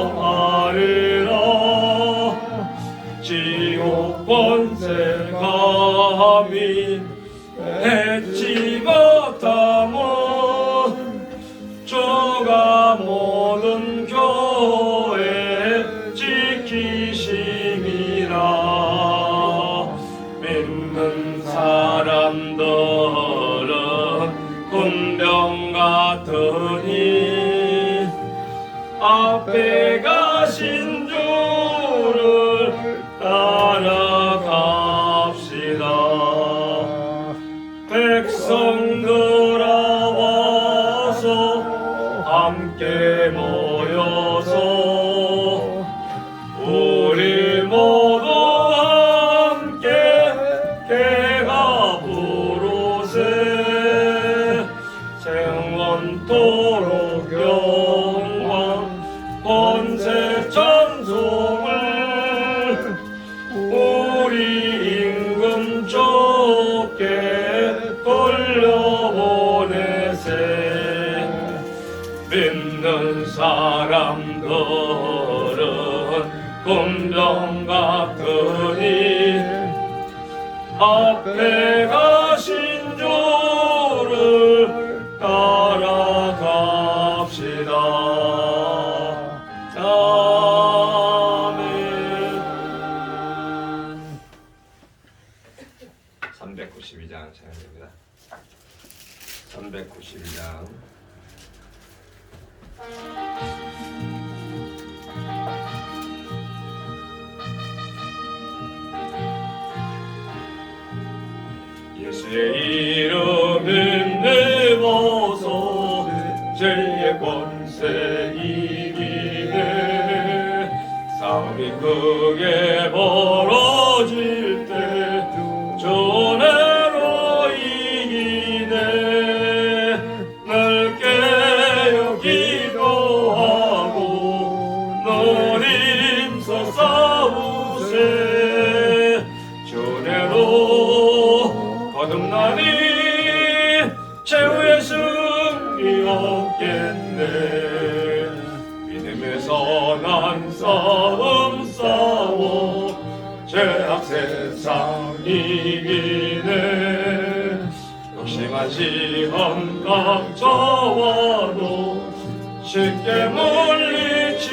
왕성하리라. 지옥 권세 감히 해치 못함은 주가 모든 교회 지키심이라. 믿는 사람들은 군병 같으니 앞에 가신 주를 따라갑시다. 백성들아 와서 함께 모여서 우리 모두 함께 개가 부르세. 생원토록 영광 권세 찬송을 우리 임금 주께 돌려보내세. 믿는 사람들은 군병 같으니 앞에 가신 주를 따라갑시다. 아멘. 392장 찬양입니다. 392장. 예수의 이름 힘내어서 죄의 권세 이기네. 싸움이 크게 벌어질 때 주내로 이기네. 늘 깨어 기도하고 늘 힘써 싸우세. 주내로 거듭나니 최후의 승리 없겠네. 믿음에서 난 싸움 싸워 죄악 세상 이기네. 욕심한 시험 닥쳐와도 쉽게 물리치겠네.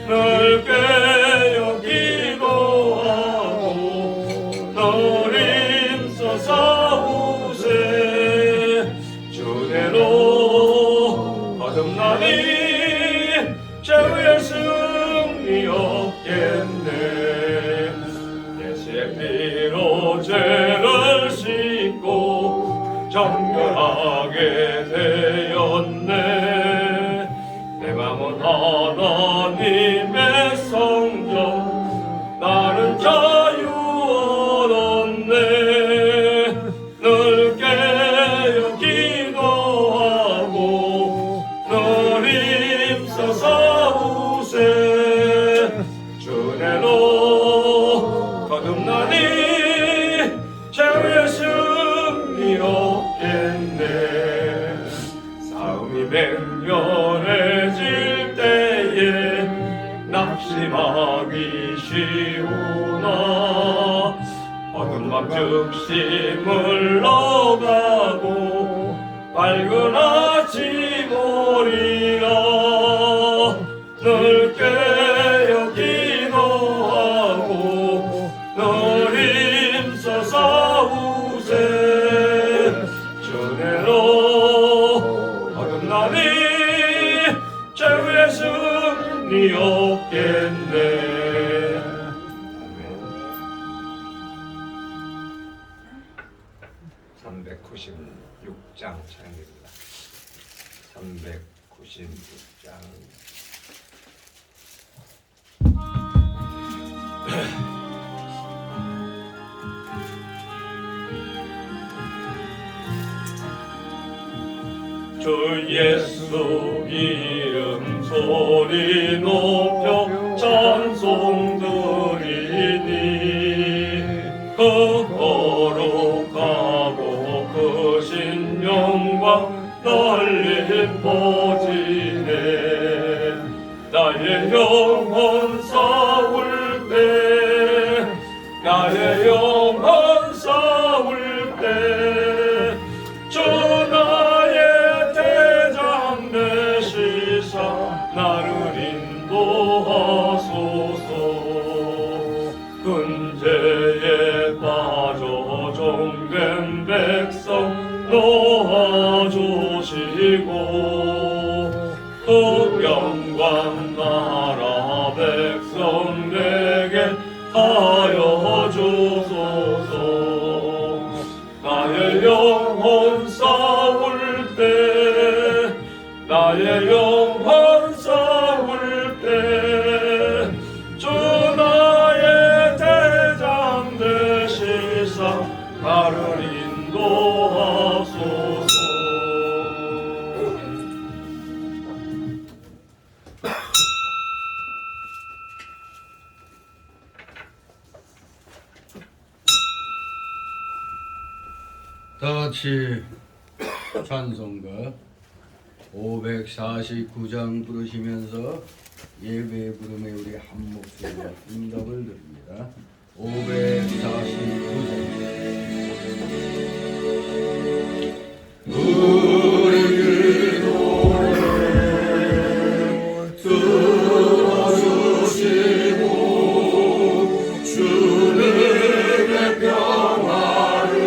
늘 깨어 기도하고 늘 힘써 싸우세. 주내로 거듭나니 최후의 승리 없겠네. 예수의 피로 죄를 씻고 정결하게 되었네. 내 맘은 하나님의 성전 나는 자유 얻었네. 늘 깨어 기도하고 늘 힘써 싸우세. 주내로 거듭나니 최후의 승리 없겠네. 싸움이 맹렬해질 때에 낙심하기 쉬우나 어두운 밤 즉시 물러가고 밝은 아침 오리라. 늘 깨어 기도하고 늘 힘써 싸우세. 주내로 거듭나니 최후의 승리 없겠네. 아멘. 396장 찬양입니다. 396장. 주 예수 이름 소리 높여 찬송 드리니 그 거룩하고 크신 영광 널리 보지 나의 영혼 싸울 때 나의 영혼 싸울 때 주 나의 대장 되시사 나를 인도하소서. 근죄에 빠져 종된 백성 놓아주시고 영광 나라 백성에게 하여 주소서. 나의 영혼 싸울 때 나의 영혼 싸울 때 주 나의 대장 되시사 나를 인도하소서. 다같이 찬송가 549장 부르시면서 예배 부름에 우리 한 목소리로 응답을 드립니다. 549장 우리 노래 들어주시고 주님의 평화를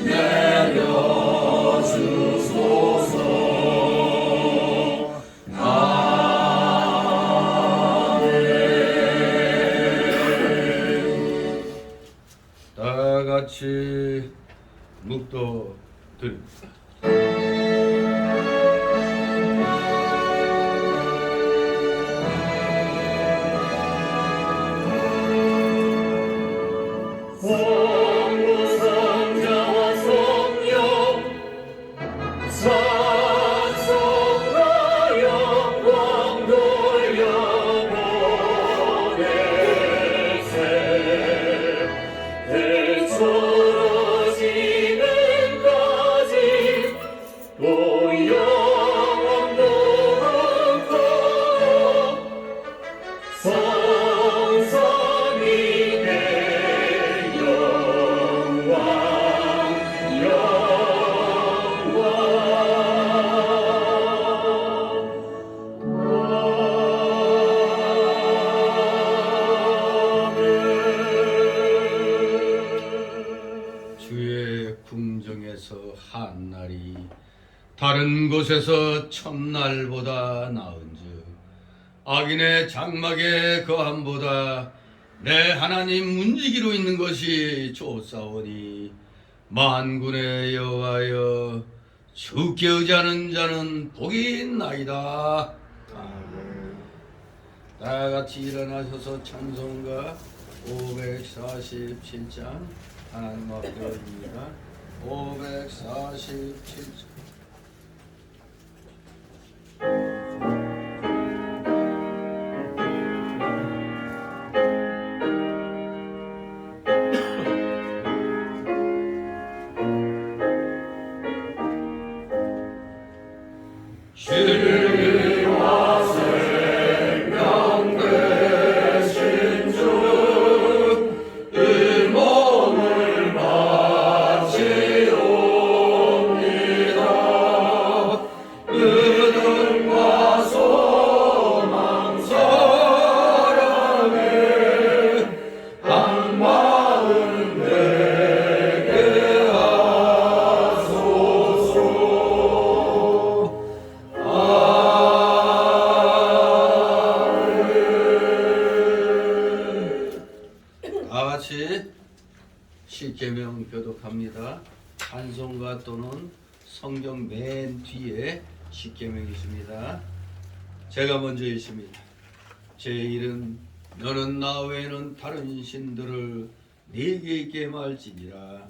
내려주소서. 다같이 묵도 드립니다. 성부성자와 성령 찬송과 영광 돌려보내세. 대초지는까지 또 영원토록 성삼위의 영광 주의 궁정에서 한 날이 다른 곳에서 첫날보다 나은즉 악인의 장막의 거함보다 내 하나님 문지기로 있는 것이 좋사오니 만군의 여호와여 주께 의지하는 자는 복이 있나이다. 다같이 일어나셔서 찬송가 547장 하나님 앞에 올립니다. 547장 진리와 생명 되신 주 이 몸을 바치옵니다. 믿음과 소망 사랑에 한 마음 되게 하소서. 다같이 십계명 교독합니다. 찬송가 또는 성경 맨 뒤에 십계명이 있습니다. 제가 먼저 읽습니다. 제 이름 너는 나 외에는 다른 신들을 네게 있게 말지니라.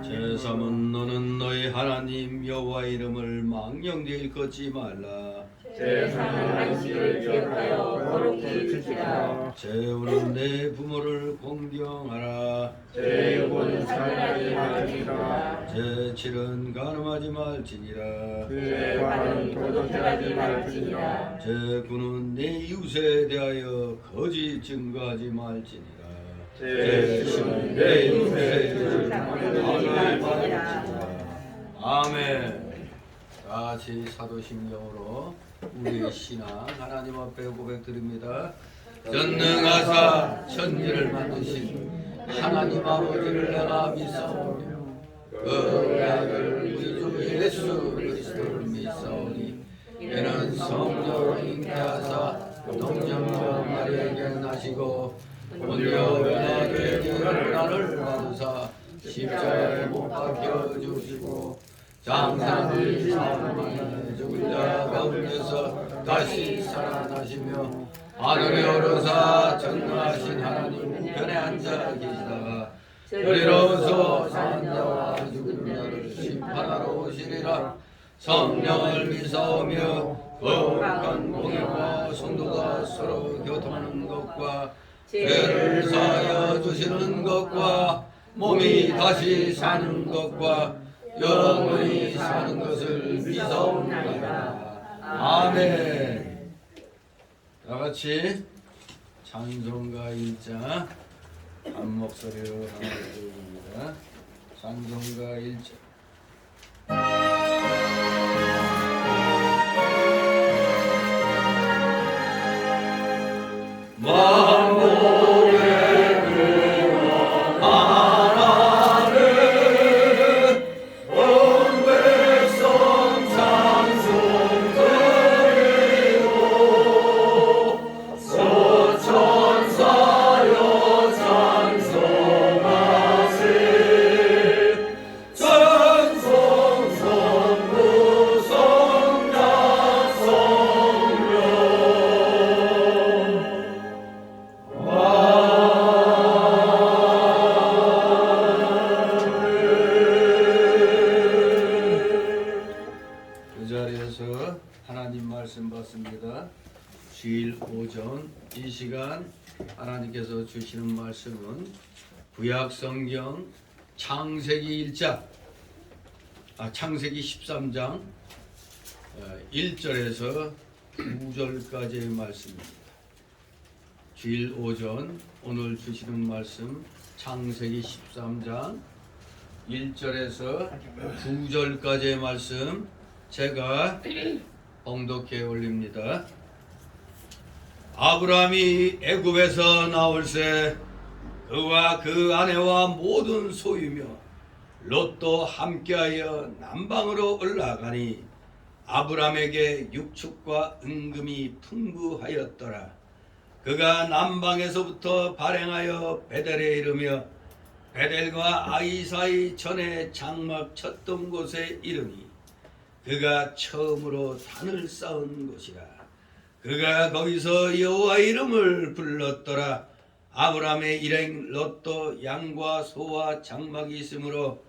제3은 너는 너희 하나님 여호와 이름을 망령되이 걷지 말라. 제 사는 안식을 기억하여 거룩히 지키라. 재우는 내 부모를 공경하라. 제 육은 살인하지 말지니라. 제 칠은 간음하지 말지니라. 제 발은 도둑질하지 말지니라. 제 군은 내 이웃에 대하여 거짓 증거하지 말지니라. 제 신은 내 이웃의 죄를 당하지 당하지 말지니라. 아멘. 다 같이 사도신경으로 우리의 신앙 하나님 앞에 고백드립니다. 전능하사 천지를 만드신 하나님 아버지를 내가 믿사오며 그 아들 우리 주 예수 그리스도를 믿사오니 이는 성령으로 잉태하사 동정녀 마리아에게 나시고 본디오 빌라도에게 고난을 받으사 십자가에 못 박혀 죽으시고 장사를 사망에 죽은 자 가운데서 다시 살아나시며 하늘에 오르사 전능하신 하나님 우편에 앉아 계시다가 그리로서 사는 자와 죽은 자를 심판하러 오시리라. 성령을 믿사오며 거룩한 공예와 성도가 서로 교통하는 것과 죄를 사하여 주시는 것과 몸이 다시 사는 것과 영원히 사는 것을 믿사옵나이다. 아멘. 다 같이 찬송가 1장 한 목소리로 하나 부릅니다. 찬송가 1장. 주일 오전 이 시간 하나님께서 주시는 말씀은 구약성경 창세기 13장 1절에서 9절까지의 말씀입니다. 주일 오전 오늘 주시는 말씀 창세기 13장 1절에서 9절까지의 말씀 제가 봉독해 올립니다. 아브라함이 애굽에서 나올새 그와 그 아내와 모든 소유며 롯도 함께하여 남방으로 올라가니 아브라함에게 육축과 은금이 풍부하였더라. 그가 남방에서부터 발행하여 베델에 이르며 베델과 아이 사이 전에 장막 쳤던 곳에 이르니 그가 처음으로 단을 쌓은 곳이라. 그가 거기서 여호와 이름을 불렀더라. 아브라함의 일행 롯도 양과 소와 장막이 있으므로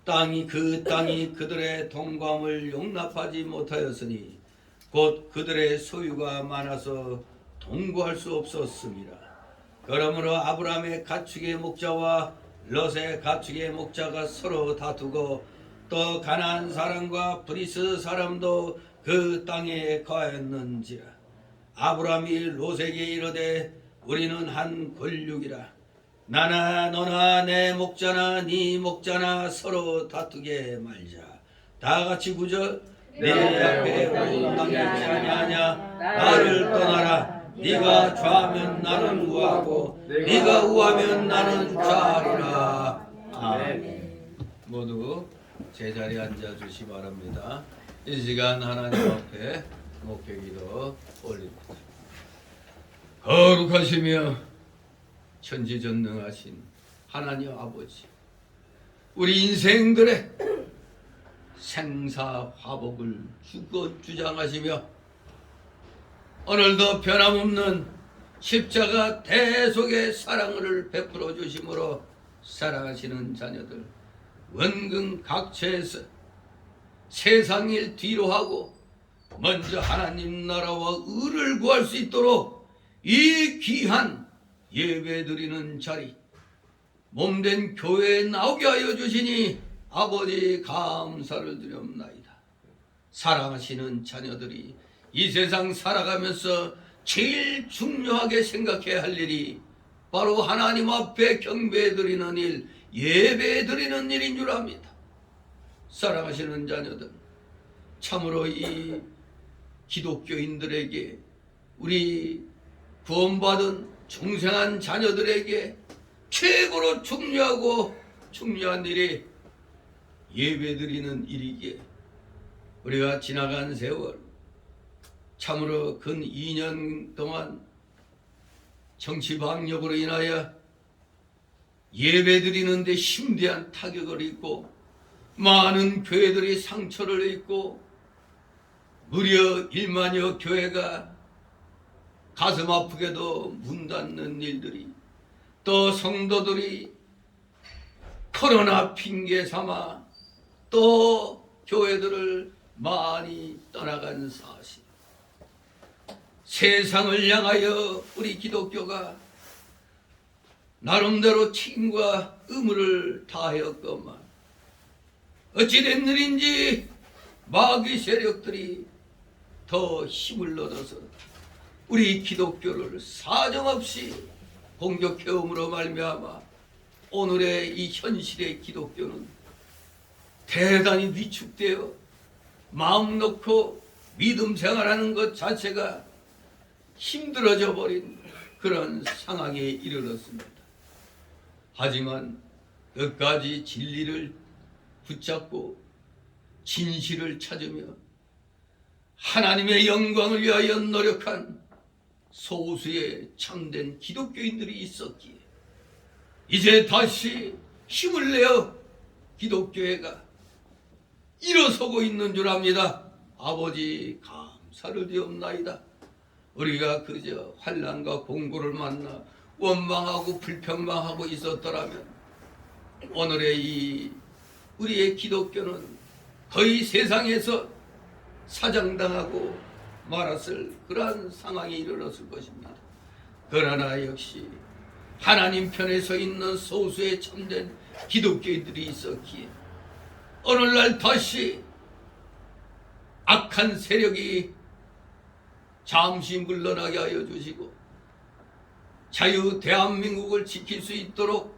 그 땅이 그들의 동감을 용납하지 못하였으니 곧 그들의 소유가 많아서 동거할 수 없었습니다. 그러므로 아브라함의 가축의 목자와 롯의 가축의 목자가 서로 다투고 또 가나안 사람과 브리스 사람도 그 땅에 거하였는지라. 아브라함이 롯에게 이르되 우리는 한 권육이라. 나나 너나 내 목자나 네 목자나 서로 다투게 말자. 다 같이 구절. 내 앞에 온 땅이 있지 아니하냐. 나를 떠나라. 네가 좌하면 나는 우하고 네가 우하면 나는 좌하리라. 아멘. 모두 제자리에 앉아주시 바랍니다. 이 시간 하나님 앞에 목회기도 올립니다. 거룩하시며 천지전능하신 하나님 아버지, 우리 인생들의 생사화복을 주장하시며 오늘도 변함없는 십자가 대속의 사랑을 베풀어 주심으로 사랑하시는 자녀들 원근 각처에서 세상 일 뒤로 하고 먼저 하나님 나라와 의를 구할 수 있도록 이 귀한 예배드리는 자리 몸된 교회에 나오게 하여 주시니 아버지 감사를 드립나이다. 사랑하시는 자녀들이 이 세상 살아가면서 제일 중요하게 생각해야 할 일이 바로 하나님 앞에 경배드리는 일, 예배드리는 일인 줄 압니다. 사랑하시는 자녀들, 참으로 이 기독교인들에게, 우리 구원받은 중생한 자녀들에게 최고로 중요한 일이 예배드리는 일이기에 우리가 지나간 세월 참으로 근 2년 동안 정치방역으로 인하여 예배드리는데 심대한 타격을 입고 많은 교회들이 상처를 입고 무려 1만여 교회가 가슴 아프게도 문 닫는 일들이, 또 성도들이 코로나 핑계 삼아 또 교회들을 많이 떠나간 사실, 세상을 향하여 우리 기독교가 나름대로 책임과 의무를 다하였건만 어찌된 일인지 마귀 세력들이 더 힘을 얻어서 우리 기독교를 사정없이 공격해옴으로 말미암아 오늘의 이 현실의 기독교는 대단히 위축되어 마음 놓고 믿음 생활하는 것 자체가 힘들어져 버린 그런 상황에 이르렀습니다. 하지만 끝까지 진리를 붙잡고 진실을 찾으며 하나님의 영광을 위하여 노력한 소수의 참된 기독교인들이 있었기에 이제 다시 힘을 내어 기독교회가 일어서고 있는 줄 압니다. 아버지 감사를 드리옵나이다. 우리가 그저 환난과 공고를 만나 원망하고 불평망하고 있었더라면 오늘의 이 우리의 기독교는 거의 세상에서 사장당하고 말았을 그러한 상황에 이르렀을 것입니다. 그러나 역시 하나님 편에 서 있는 소수의 참된 기독교인들이 있었기에 오늘날 다시 악한 세력이 잠시 물러나게 하여 주시고 자유 대한민국을 지킬 수 있도록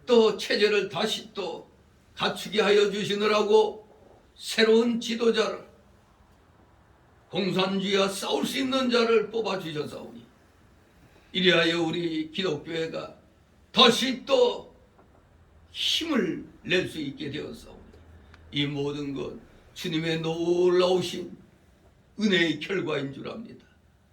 또 체제를 다시 또 갖추게 하여 주시느라고 새로운 지도자를, 공산주의와 싸울 수 있는 자를 뽑아주셨사오니 이리하여 우리 기독교회가 다시 또 힘을 낼 수 있게 되었사오니 이 모든 것 주님의 놀라우신 은혜의 결과인 줄 압니다.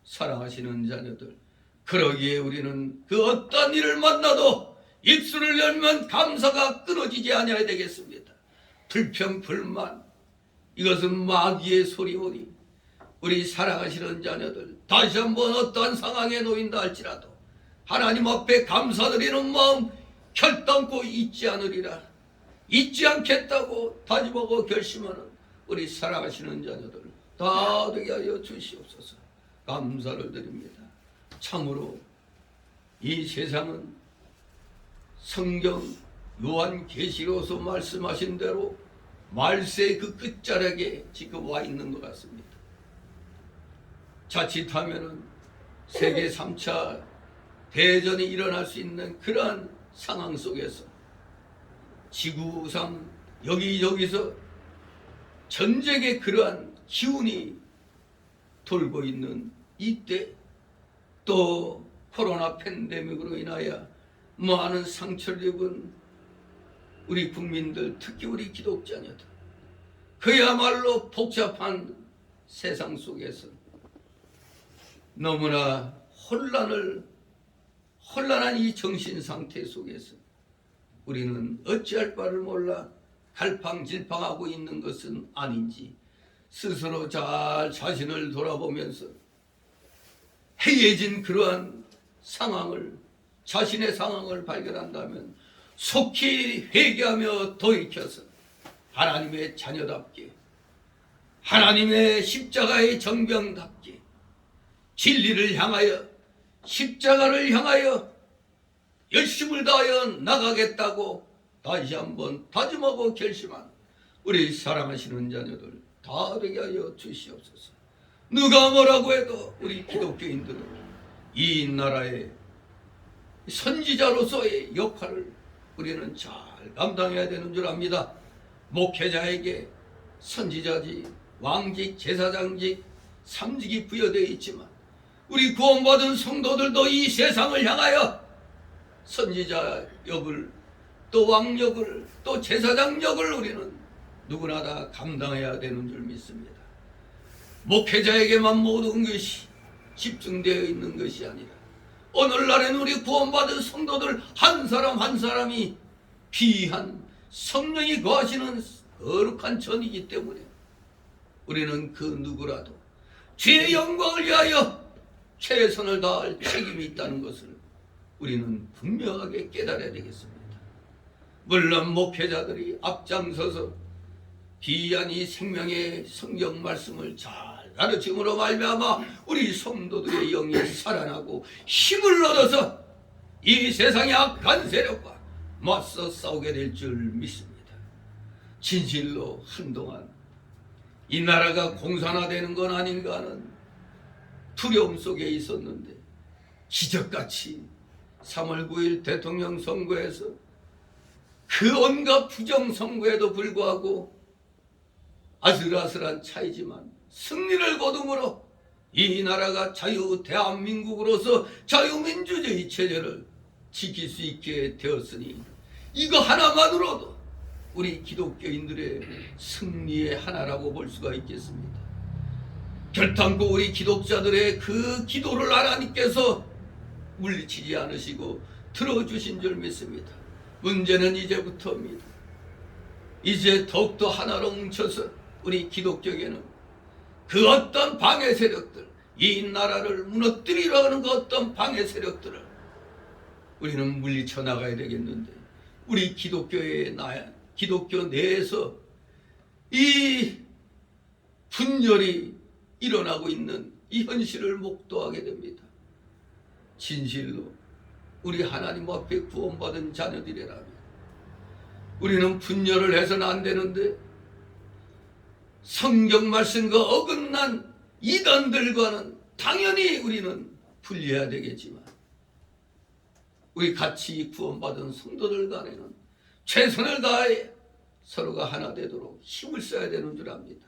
사랑하시는 자녀들, 그러기에 우리는 그 어떤 일을 만나도 입술을 열면 감사가 끊어지지 아니하야 되겠습니다. 불평, 불만, 이것은 마귀의 소리오니 우리 사랑하시는 자녀들, 다시 한번 어떠한 상황에 놓인다 할지라도 하나님 앞에 감사드리는 마음 결단코 잊지 않으리라, 잊지 않겠다고 다짐하고 결심하는 우리 사랑하시는 자녀들 다 되게 하여 주시옵소서. 감사를 드립니다. 참으로 이 세상은 성경 요한계시록에서 말씀하신 대로 말세의 그 끝자락에 지금 와 있는 것 같습니다. 자칫하면은 세계 3차 대전이 일어날 수 있는 그러한 상황 속에서 지구상 여기저기서 전쟁의 그러한 기운이 돌고 있는 이때, 또 코로나 팬데믹으로 인하여 많은 상처를 입은 우리 국민들, 특히 우리 기독자녀들, 그야말로 복잡한 세상 속에서 너무나 혼란한 이 정신 상태 속에서 우리는 어찌할 바를 몰라 갈팡질팡하고 있는 것은 아닌지 스스로 잘 자신을 돌아보면서 해이해진 그러한 상황을, 자신의 상황을 발견한다면 속히 회개하며 돌이켜서 하나님의 자녀답게 하나님의 십자가의 정병답게 진리를 향하여 십자가를 향하여 열심을 다하여 나가겠다고 다시 한번 다짐하고 결심한 우리 사랑하시는 자녀들 다 되게 하여 주시옵소서. 누가 뭐라고 해도 우리 기독교인들은 이 나라의 선지자로서의 역할을 우리는 잘 감당해야 되는 줄 압니다. 목회자에게 선지자직, 왕직, 제사장직, 삼직이 부여되어 있지만 우리 구원받은 성도들도 이 세상을 향하여 선지자 역을 또 왕역을 또 제사장 역을 우리는 누구나 다 감당해야 되는 줄 믿습니다. 목회자에게만 모든 것이 집중되어 있는 것이 아니라 오늘날에는 우리 구원받은 성도들 한 사람 한 사람이 귀한 성령이 거하시는 거룩한 전이기 때문에 우리는 그 누구라도 주의 영광을 위하여 최선을 다할 책임이 있다는 것을 우리는 분명하게 깨달아야 되겠습니다. 물론 목회자들이 앞장서서 귀한 이 생명의 성경 말씀을 잘 가르침으로 말미암아 우리 성도들의 영이 살아나고 힘을 얻어서 이 세상의 악한 세력과 맞서 싸우게 될 줄 믿습니다. 진실로 한동안 이 나라가 공산화되는 건 아닌가 하는 두려움 속에 있었는데 기적같이 3월 9일 대통령 선거에서 그 온갖 부정선거에도 불구하고 아슬아슬한 차이지만 승리를 거둠으로 이 나라가 자유 대한민국으로서 자유민주주의 체제를 지킬 수 있게 되었으니 이거 하나만으로도 우리 기독교인들의 승리의 하나라고 볼 수가 있겠습니다. 결탄코 우리 기독자들의 그 기도를 하나님께서 물리치지 않으시고 들어주신 줄 믿습니다. 문제는 이제부터입니다. 이제 더욱더 하나로 뭉쳐서 우리 기독교계는 그 어떤 방해 세력들, 이 나라를 무너뜨리려 하는 그 어떤 방해 세력들을 우리는 물리쳐 나가야 되겠는데 우리 기독교 내에서 이 분열이 일어나고 있는 이 현실을 목도하게 됩니다. 진실로 우리 하나님 앞에 구원받은 자녀들이라면 우리는 분열을 해서는 안 되는데 성경 말씀과 어긋난 이단들과는 당연히 우리는 분리해야 되겠지만 우리 같이 구원받은 성도들 간에는 최선을 다해 서로가 하나 되도록 힘을 써야 되는 줄 압니다.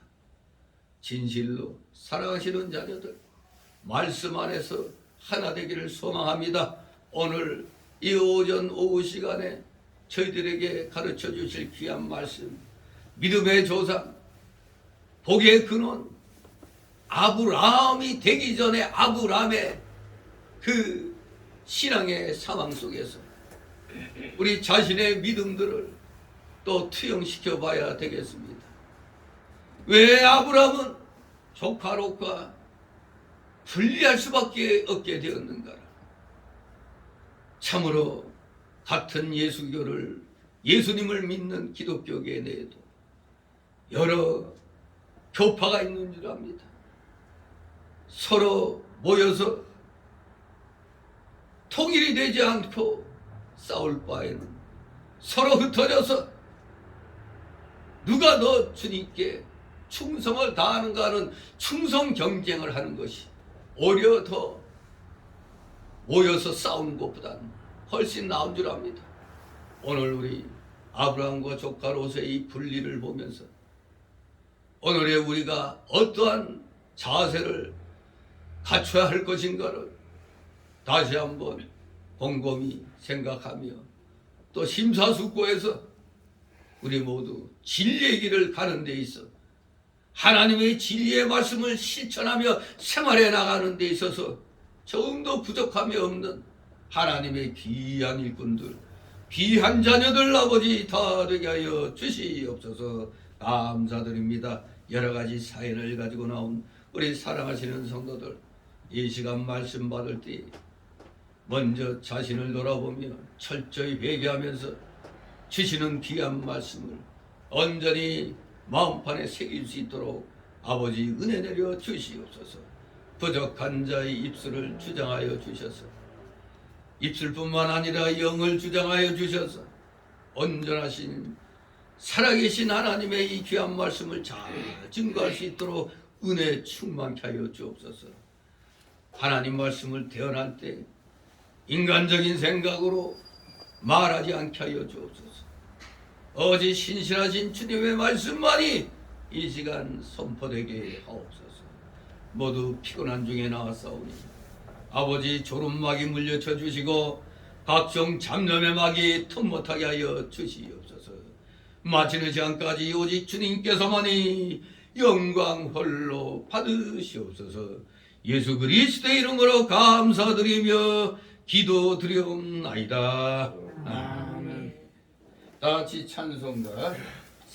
진실로 사랑하시는 자녀들 말씀 안에서 하나 되기를 소망합니다. 오늘 이 오전 오후 시간에 저희들에게 가르쳐 주실 귀한 말씀 믿음의 조상 복의 근원 아브라함이 되기 전에 아브라함의 그 신앙의 상황 속에서 우리 자신의 믿음들을 또 투영시켜 봐야 되겠습니다. 왜 아브라함은 조카 롯과 분리할 수밖에 없게 되었는가? 참으로 같은 예수님을 믿는 기독교계 내에도 여러 교파가 있는 줄 압니다. 서로 모여서 통일이 되지 않고 싸울 바에는 서로 흩어져서 누가 더 주님께 충성을 다하는가 하는 충성 경쟁을 하는 것이 오히려 더 모여서 싸우는 것보다는 훨씬 나은 줄 압니다. 오늘 우리 아브라함과 조카 롯의 이 분리를 보면서 오늘의 우리가 어떠한 자세를 갖춰야 할 것인가를 다시 한번 곰곰이 생각하며 또 심사숙고해서 우리 모두 진리의 길을 가는 데 있어 하나님의 진리의 말씀을 실천하며 생활해 나가는 데 있어서 조금도 부족함이 없는 하나님의 귀한 일꾼들, 귀한 자녀들 아버지 다 되게 하여 주시옵소서. 감사드립니다. 여러 가지 사연을 가지고 나온 우리 사랑하시는 성도들 이 시간 말씀 받을 때 먼저 자신을 돌아보며 철저히 회개하면서 주시는 귀한 말씀을 온전히 마음판에 새길 수 있도록 아버지 은혜 내려 주시옵소서. 부족한 자의 입술을 주장하여 주셔서 입술뿐만 아니라 영을 주장하여 주셔서 온전하신 살아계신 하나님의 이 귀한 말씀을 잘 증거할 수 있도록 은혜 충만케 하여 주옵소서. 하나님 말씀을 대언할 때 인간적인 생각으로 말하지 않게 하여 주옵소서. 오직 신실하신 주님의 말씀만이 이 시간 선포되게 하옵소서. 모두 피곤한 중에 나왔사오니 아버지 졸음막이 물려쳐 주시고 각종 잡념의 막이 틈 못하게 하여 주시옵소서. 마치는 시간까지 오직 주님께서만이 영광 홀로 받으시옵소서. 예수 그리스도의 이름으로 감사드리며 기도드리옵나이다. 아멘. 다 같이 찬송가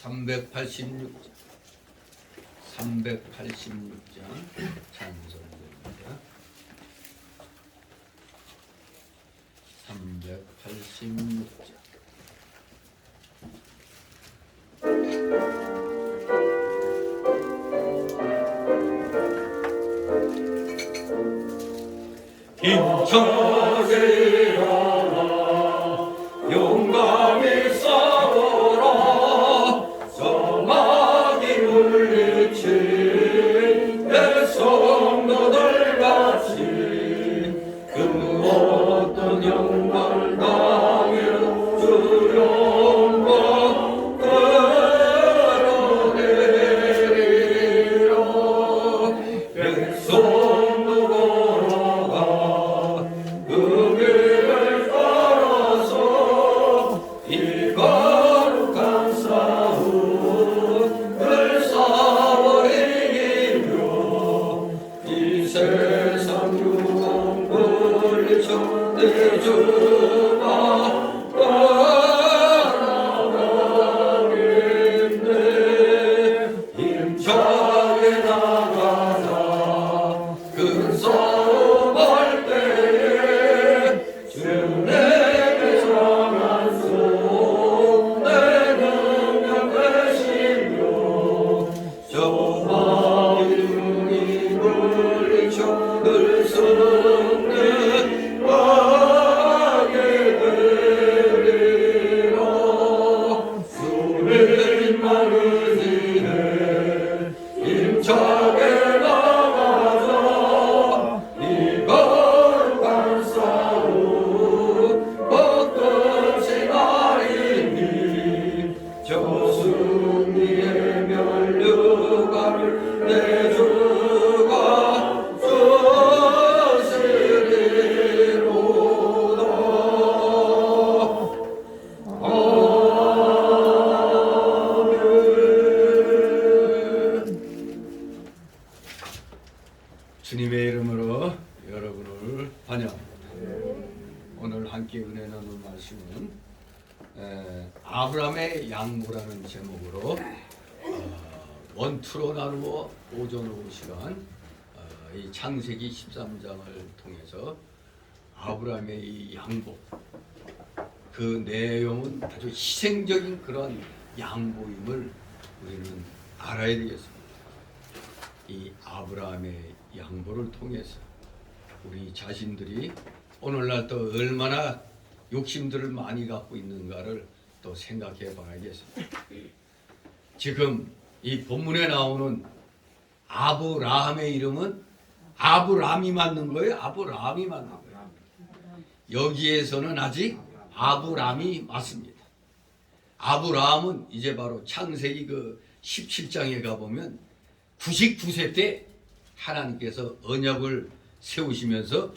386장 386장 찬송가입니다. 386장 힘차게 일어나 용감히 싸워라. 소망이 물리친 내 성도들 같이 그 어떤 영광을 당해도 주 영광 끌어내리라. 백성도 걸어가 그 길을 따라서 이 거룩한 싸움을 싸워 이기며 이 세상 유혹 물리쳐 내 주가 따라가겠네. 힘차게 나가자 그 싸움할 때에 주 내게 상한 손 내 능력 되시며 저 마음이 물리쳐 늘 승리하게 되리라. 수를 많으시네 힘차게 나가자 이 거룩한 싸움 벚꽃이 날이니 저 승리의 면류관을 내 주가 주시리로다. 주님의 이름으로 여러분을 환영합니다. 오늘 함께 은혜 나눌 말씀은 아브라함의 양보라는 제목으로 원투로 나누어 오전 오후 시간 이 창세기 13장을 통해서 아브라함의 이 양보, 그 내용은 아주 희생적인 그런 양보임을 우리는 알아야 되겠습니다. 이 아브라함의 양보를 통해서 우리 자신들이 오늘날 또 얼마나 욕심들을 많이 갖고 있는가를 또 생각해 봐야겠습니다. 지금 이 본문에 나오는 아브라함의 이름은 아브람이 맞는 거예요? 아브라함이 맞는 거예요? 여기에서는 아직 아브람이 맞습니다. 아브라함은 이제 바로 창세기 그 17장에 가보면 99세 때 하나님께서 언약을 세우시면서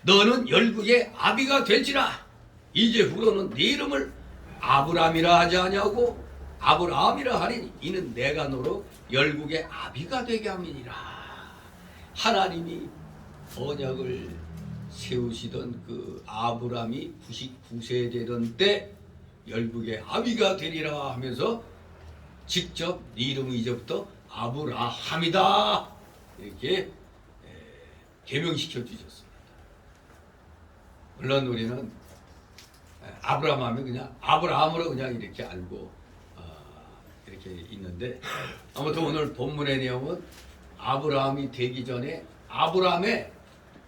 너는 열국의 아비가 될지라 이제 후로는 네 이름을 아브람이라 하지 아니하고 아브라함이라 하리니 이는 내가 너로 열국의 아비가 되게 함이니라. 하나님이 언약을 세우시던 그 아브람이 99세 되던 때 열국의 아비가 되리라 하면서 직접 네 이름은 이제부터 아브라함이다 이렇게 개명시켜 주셨습니다. 물론 우리는 아브라함 하면 그냥 아브라함으로 그냥 이렇게 알고 이렇게 있는데 아무튼 오늘 본문의 내용은 아브라함이 되기 전에 아브라함의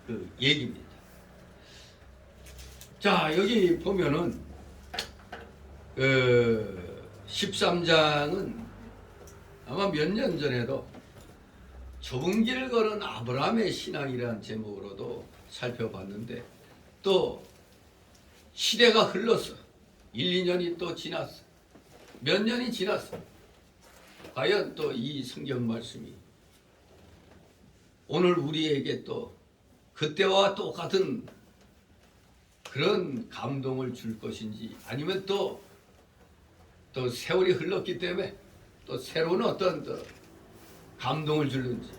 그 얘기입니다. 자, 여기 보면은 13장은 아마 몇 년 전에도 좁은 길을 걸은 아브라함의 신앙이라는 제목으로도 살펴봤는데 또 시대가 흘렀어. 1, 2년이 또 지났어. 몇 년이 지났어. 과연 또 이 성경 말씀이 오늘 우리에게 또 그때와 똑같은 그런 감동을 줄 것인지 아니면 또 세월이 흘렀기 때문에 또 새로운 어떤 또 감동을 주는지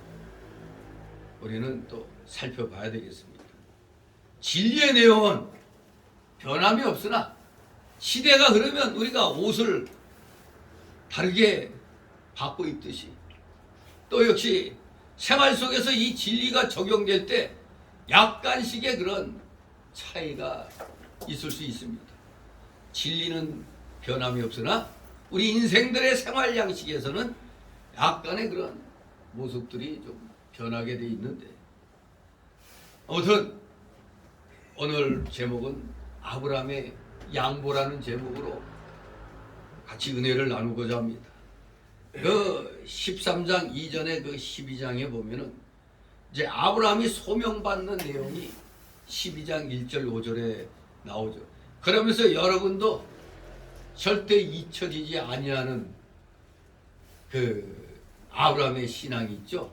우리는 또 살펴봐야 되겠습니다. 진리의 내용은 변함이 없으나 시대가 흐르면 우리가 옷을 다르게 바꿔 입듯이 또 역시 생활 속에서 이 진리가 적용될 때 약간씩의 그런 차이가 있을 수 있습니다. 진리는 변함이 없으나 우리 인생들의 생활 양식에서는 약간의 그런 모습들이 좀 변하게 돼 있는데 아무튼 오늘 제목은 아브라함의 양보라는 제목으로 같이 은혜를 나누고자 합니다. 그 13장 이전에 그 12장에 보면은 이제 아브라함이 소명받는 내용이 12장 1절 5절에 나오죠. 그러면서 여러분도 절대 잊혀지지 아니하는 그 아브라함의 신앙이 있죠.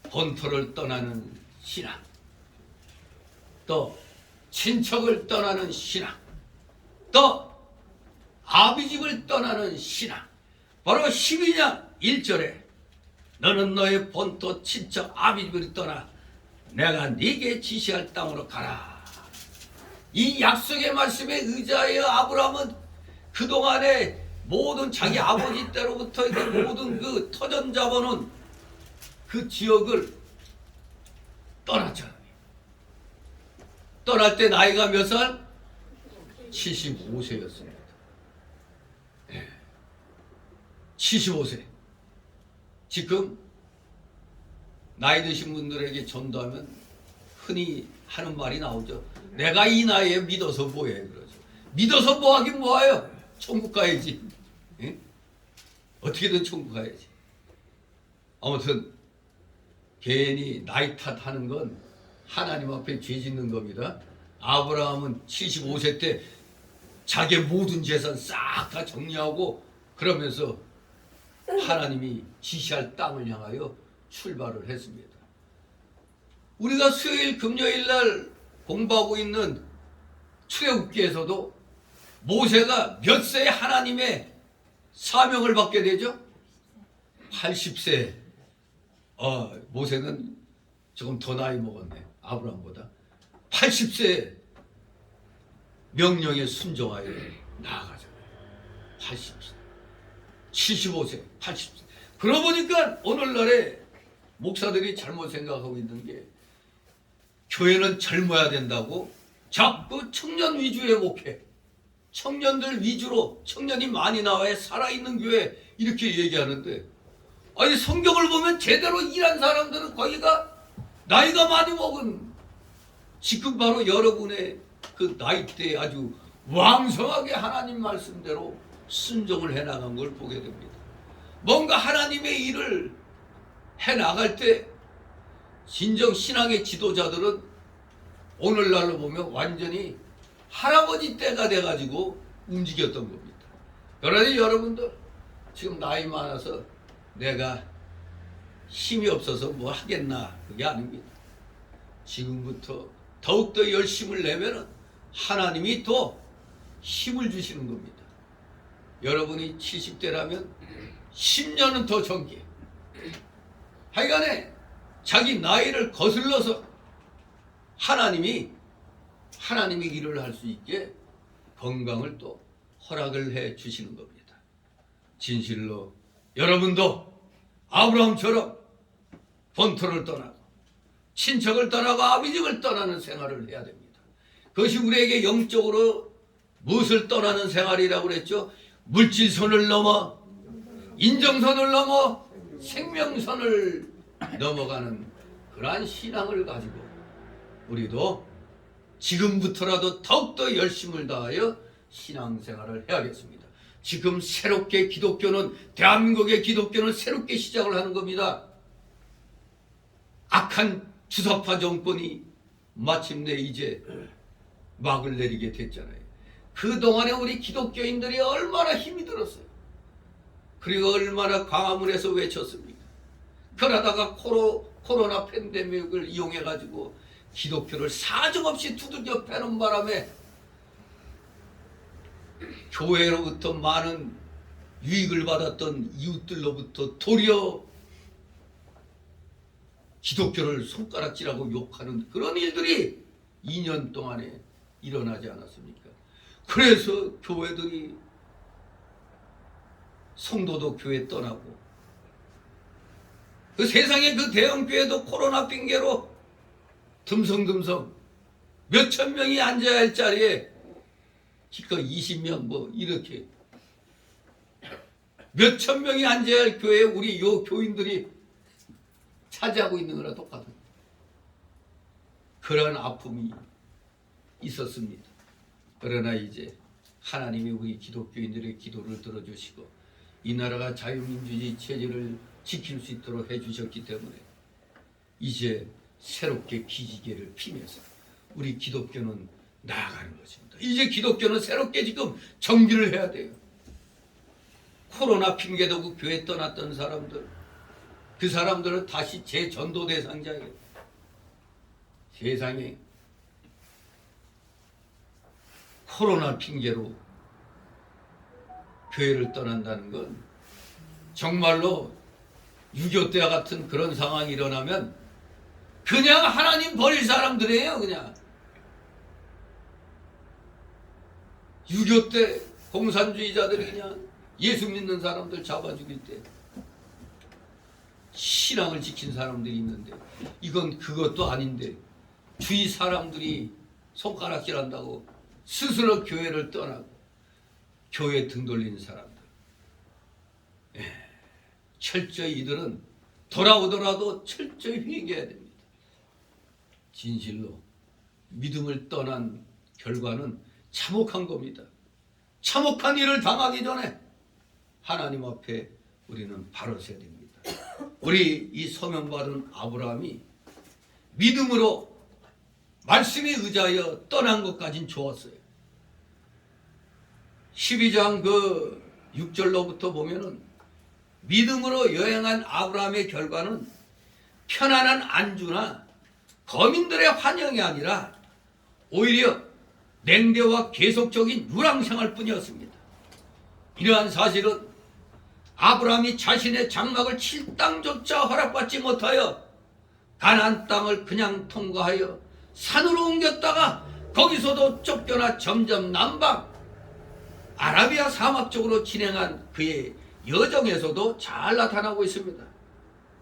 본토를 떠나는 신앙, 또 친척을 떠나는 신앙, 또 아비집을 떠나는 신앙. 바로 12장 1절에 너는 너의 본토 친척 아비집을 떠나 내가 네게 지시할 땅으로 가라. 이 약속의 말씀에 의지하여 아브라함은 그동안에 모든 자기 아버지 때로부터 모든 그 터전 잡아놓은 그 지역을 떠났잖아요. 떠날 때 나이가 몇 살? 75세였습니다. 75세. 지금 나이 드신 분들에게 전도하면 흔히 하는 말이 나오죠. 내가 이 나이에 믿어서 뭐해 그러죠. 믿어서 뭐하긴 뭐해요. 천국 가야지. 예? 어떻게든 천국 가야지. 아무튼 괜히 나이 탓하는 건 하나님 앞에 죄 짓는 겁니다. 아브라함은 75세 때 자기의 모든 재산 싹 다 정리하고 그러면서 하나님이 지시할 땅을 향하여 출발을 했습니다. 우리가 수요일 금요일 날 공부하고 있는 출애굽기에서도 모세가 몇 세에 하나님의 사명을 받게 되죠? 80세. 모세는 조금 더 나이 먹었네. 아브라함보다. 80세 명령에 순종하여 나아가잖아요. 80세. 75세, 80세. 그러고 보니까 오늘날에 목사들이 잘못 생각하고 있는 게 교회는 젊어야 된다고 자꾸 청년 위주의 목회, 청년들 위주로 청년이 많이 나와야 살아있는 교회 이렇게 얘기하는데 아니 성경을 보면 제대로 일한 사람들은 거기가 나이가 많이 먹은 지금 바로 여러분의 그 나이대에 아주 왕성하게 하나님 말씀대로 순종을 해나간 걸 보게 됩니다. 뭔가 하나님의 일을 해나갈 때 진정 신앙의 지도자들은 오늘날로 보면 완전히 할아버지 때가 돼가지고 움직였던 겁니다. 그러니 여러분들 지금 나이 많아서 내가 힘이 없어서 뭐 하겠나 그게 아닙니다. 지금부터 더욱더 열심을 내면은 하나님이 또 힘을 주시는 겁니다. 여러분이 70대라면 10년은 더 젊게 하여간에 자기 나이를 거슬러서 하나님이 일을 할 수 있게 건강을 또 허락을 해 주시는 겁니다. 진실로 여러분도 아브라함처럼 본토를 떠나고 친척을 떠나고 아비집을 떠나는 생활을 해야 됩니다. 그것이 우리에게 영적으로 무엇을 떠나는 생활이라고 그랬죠? 물질선을 넘어 인정선을 넘어 생명선을 넘어가는 그러한 신앙을 가지고 우리도 지금부터라도 더욱더 열심을 다하여 신앙생활을 해야겠습니다. 지금 새롭게 기독교는, 대한민국의 기독교는 새롭게 시작을 하는 겁니다. 악한 주사파 정권이 마침내 이제 막을 내리게 됐잖아요. 그동안에 우리 기독교인들이 얼마나 힘이 들었어요. 그리고 얼마나 광화문에서 외쳤습니까? 그러다가 코로나 팬데믹을 이용해가지고 기독교를 사정없이 두들겨 패는 바람에 교회로부터 많은 유익을 받았던 이웃들로부터 도리어 기독교를 손가락질하고 욕하는 그런 일들이 2년 동안에 일어나지 않았습니까? 그래서 교회들이, 성도도 교회 떠나고, 그 세상에 그 대형교회도 코로나 핑계로 듬성듬성 몇천 명이 앉아야 할 자리에 기껏 20명 뭐 이렇게 몇천 명이 앉아야 할 교회에 우리 요 교인들이 차지하고 있는 거랑 똑같은 그런 아픔이 있었습니다. 그러나 이제 하나님이 우리 기독교인들의 기도를 들어주시고 이 나라가 자유민주주의 체제를 지킬 수 있도록 해주셨기 때문에 이제 새롭게 기지개를 피면서 우리 기독교는 나아가는 것입니다. 이제 기독교는 새롭게 지금 정비를 해야 돼요. 코로나 핑계대고 교회 떠났던 사람들, 그 사람들은 다시 재전도 대상자예요. 세상에 코로나 핑계로 교회를 떠난다는 건 정말로 6.25 때와 같은 그런 상황이 일어나면 그냥 하나님 버릴 사람들이에요. 그냥 6.25 때 공산주의자들이 그냥 예수 믿는 사람들 잡아 죽일 때 신앙을 지킨 사람들이 있는데 이건 그것도 아닌데 주위 사람들이 손가락질한다고 스스로 교회를 떠나고 교회 등 돌리는 사람들, 철저히 이들은 돌아오더라도 철저히 회개해야 됩니다. 진실로 믿음을 떠난 결과는 참혹한 겁니다. 참혹한 일을 당하기 전에 하나님 앞에 우리는 바로 서야 됩니다. 우리 이 소명받은 아브라함이 믿음으로 말씀에 의지하여 떠난 것까진 좋았어요. 12장 그 6절로부터 보면은 믿음으로 여행한 아브라함의 결과는 편안한 안주나 거민들의 환영이 아니라 오히려 냉대와 계속적인 유랑생활뿐이었습니다. 이러한 사실은 아브라함이 자신의 장막을 칠 땅조차 허락받지 못하여 가나안 땅을 그냥 통과하여 산으로 옮겼다가 거기서도 쫓겨나 점점 남방 아라비아 사막 쪽으로 진행한 그의 여정에서도 잘 나타나고 있습니다.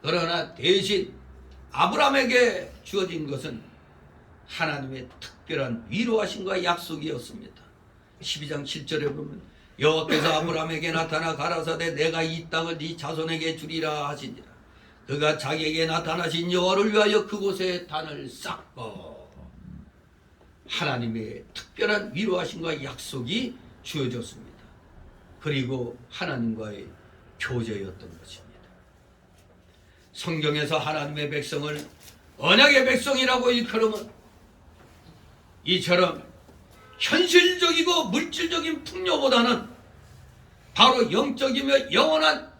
그러나 대신 아브라함에게 주어진 것은 하나님의 특별한 위로하심과 약속이었습니다. 12장 7절에 보면 여호와께서 아브라함에게 나타나 가라사대 내가 이 땅을 네 자손에게 주리라 하시니라. 그가 자기에게 나타나신 여호와를 위하여 그곳에 단을 쌓고 하나님의 특별한 위로하심과 약속이 주어졌습니다. 그리고 하나님과의 교제였던 것입니다. 성경에서 하나님의 백성을 언약의 백성이라고 일컬으면 이처럼 현실적이고 물질적인 풍요보다는 바로 영적이며 영원한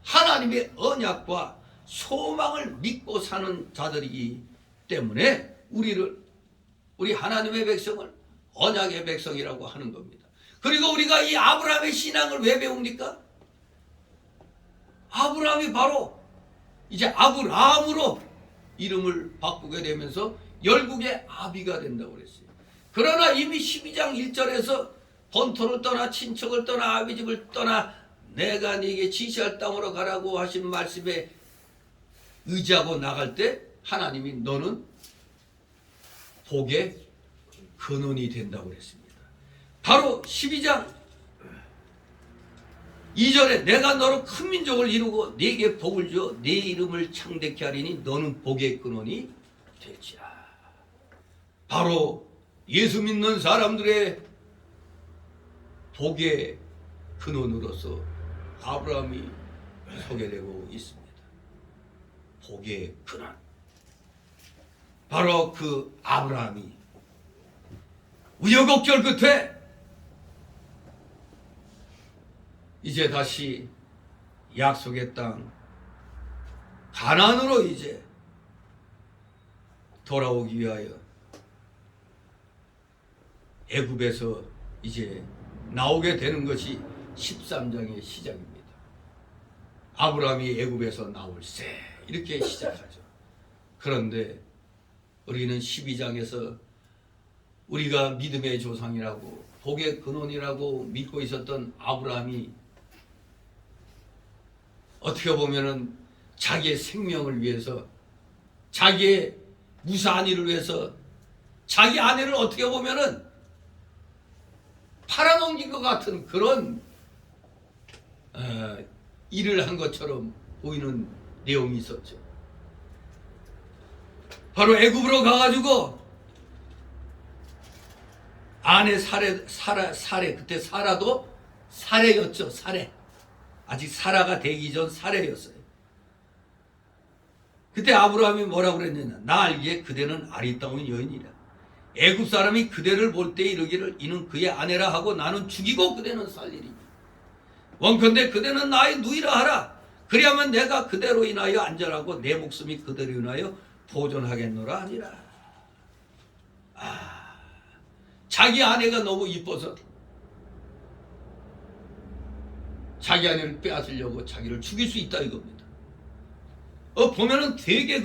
하나님의 언약과 소망을 믿고 사는 자들이기 때문에 우리 하나님의 백성을 언약의 백성이라고 하는 겁니다. 그리고 우리가 이 아브라함의 신앙을 왜 배웁니까? 아브라함이 바로 이제 아브라함으로 이름을 바꾸게 되면서 열국의 아비가 된다고 그랬어요. 그러나 이미 12장 1절에서 본토를 떠나 친척을 떠나 아비 집을 떠나 내가 네게 지시할 땅으로 가라고 하신 말씀에 의지하고 나갈 때 하나님이 너는 복의 근원이 된다고 그랬습니다. 바로 12장 2절에 내가 너로 큰 민족을 이루고 네게 복을 주어 네 이름을 창대케 하리니 너는 복의 근원이 될지라. 바로 예수 믿는 사람들의 복의 근원으로서 아브라함이 소개되고 있습니다. 복의 근원. 바로 그 아브라함이 우여곡절 끝에 이제 다시 약속의 땅 가나안으로 이제 돌아오기 위하여 애굽에서 이제 나오게 되는 것이 13장의 시작입니다. 아브라함이 애굽에서 나올세 이렇게 시작하죠. 그런데 우리는 12장에서 우리가 믿음의 조상이라고 복의 근원이라고 믿고 있었던 아브라함이 어떻게 보면은 자기의 생명을 위해서, 자기의 무사한 일을 위해서 자기 아내를 어떻게 보면은 팔아넘긴 것 같은 그런 일을 한 것처럼 보이는 내용이 있었죠. 바로 애굽으로 가가지고 아내 사레 그때 사라도 사레였죠. 사레. 아직 사라가 되기 전 사레였어요. 그때 아브라함이 뭐라고 그랬느냐. 나 알기에 그대는 아리따운 여인이라. 애굽 사람이 그대를 볼 때 이르기를 이는 그의 아내라 하고 나는 죽이고 그대는 살리리니. 원컨대 그대는 나의 누이라 하라. 그리하면 내가 그대로 인하여 안전하고 내 목숨이 그대로 인하여 보존하겠노라 하니라. 자기 아내가 너무 이뻐서 자기 아내를 빼앗으려고 자기를 죽일 수 있다 이겁니다. 보면은 되게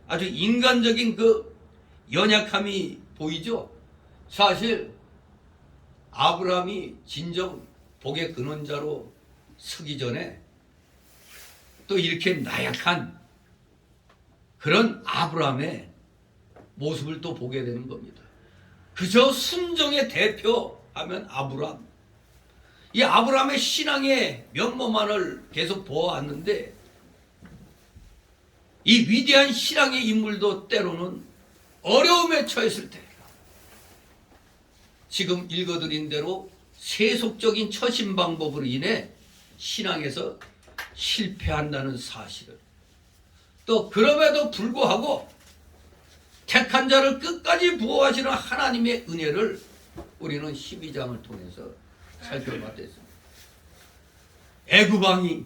아주 인간적인 연약함이 보이죠. 사실 아브라함이 진정 복의 근원자로 서기 전에 또 이렇게 나약한 그런 아브라함의 모습을 또 보게 되는 겁니다. 그저 순종의 대표하면 아브라함. 이 아브라함의 신앙의 면모만을 계속 보아왔는데 이 위대한 신앙의 인물도 때로는 어려움에 처했을 때 지금 읽어드린 대로 세속적인 처신 방법으로 인해 신앙에서 실패한다는 사실을, 또 그럼에도 불구하고 택한 자를 끝까지 보호하시는 하나님의 은혜를 우리는 12장을 통해서 살펴봤습니다. 애굽 왕이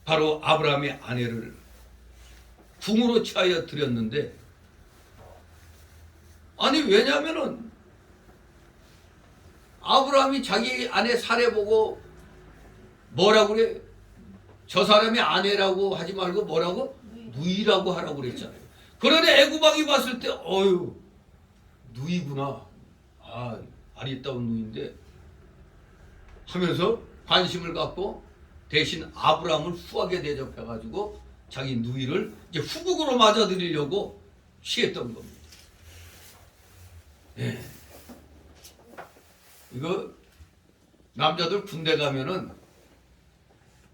바로 아브라함의 아내를 궁으로 취하여 드렸는데, 아니 왜냐하면은 아브라함이 자기 아내 사례 보고 뭐라고 그래? 저 사람이 아내라고 하지 말고 뭐라고? 누이라고 하라고 그랬잖아요. 그런데 애굽 왕이 봤을 때 어휴 누이구나. 아리따운 누이인데 하면서 관심을 갖고 대신 아브라함을 후하게 대접해가지고 자기 누이를 이제 후국으로 맞아들이려고 취했던 겁니다. 네. 이거 남자들 군대 가면은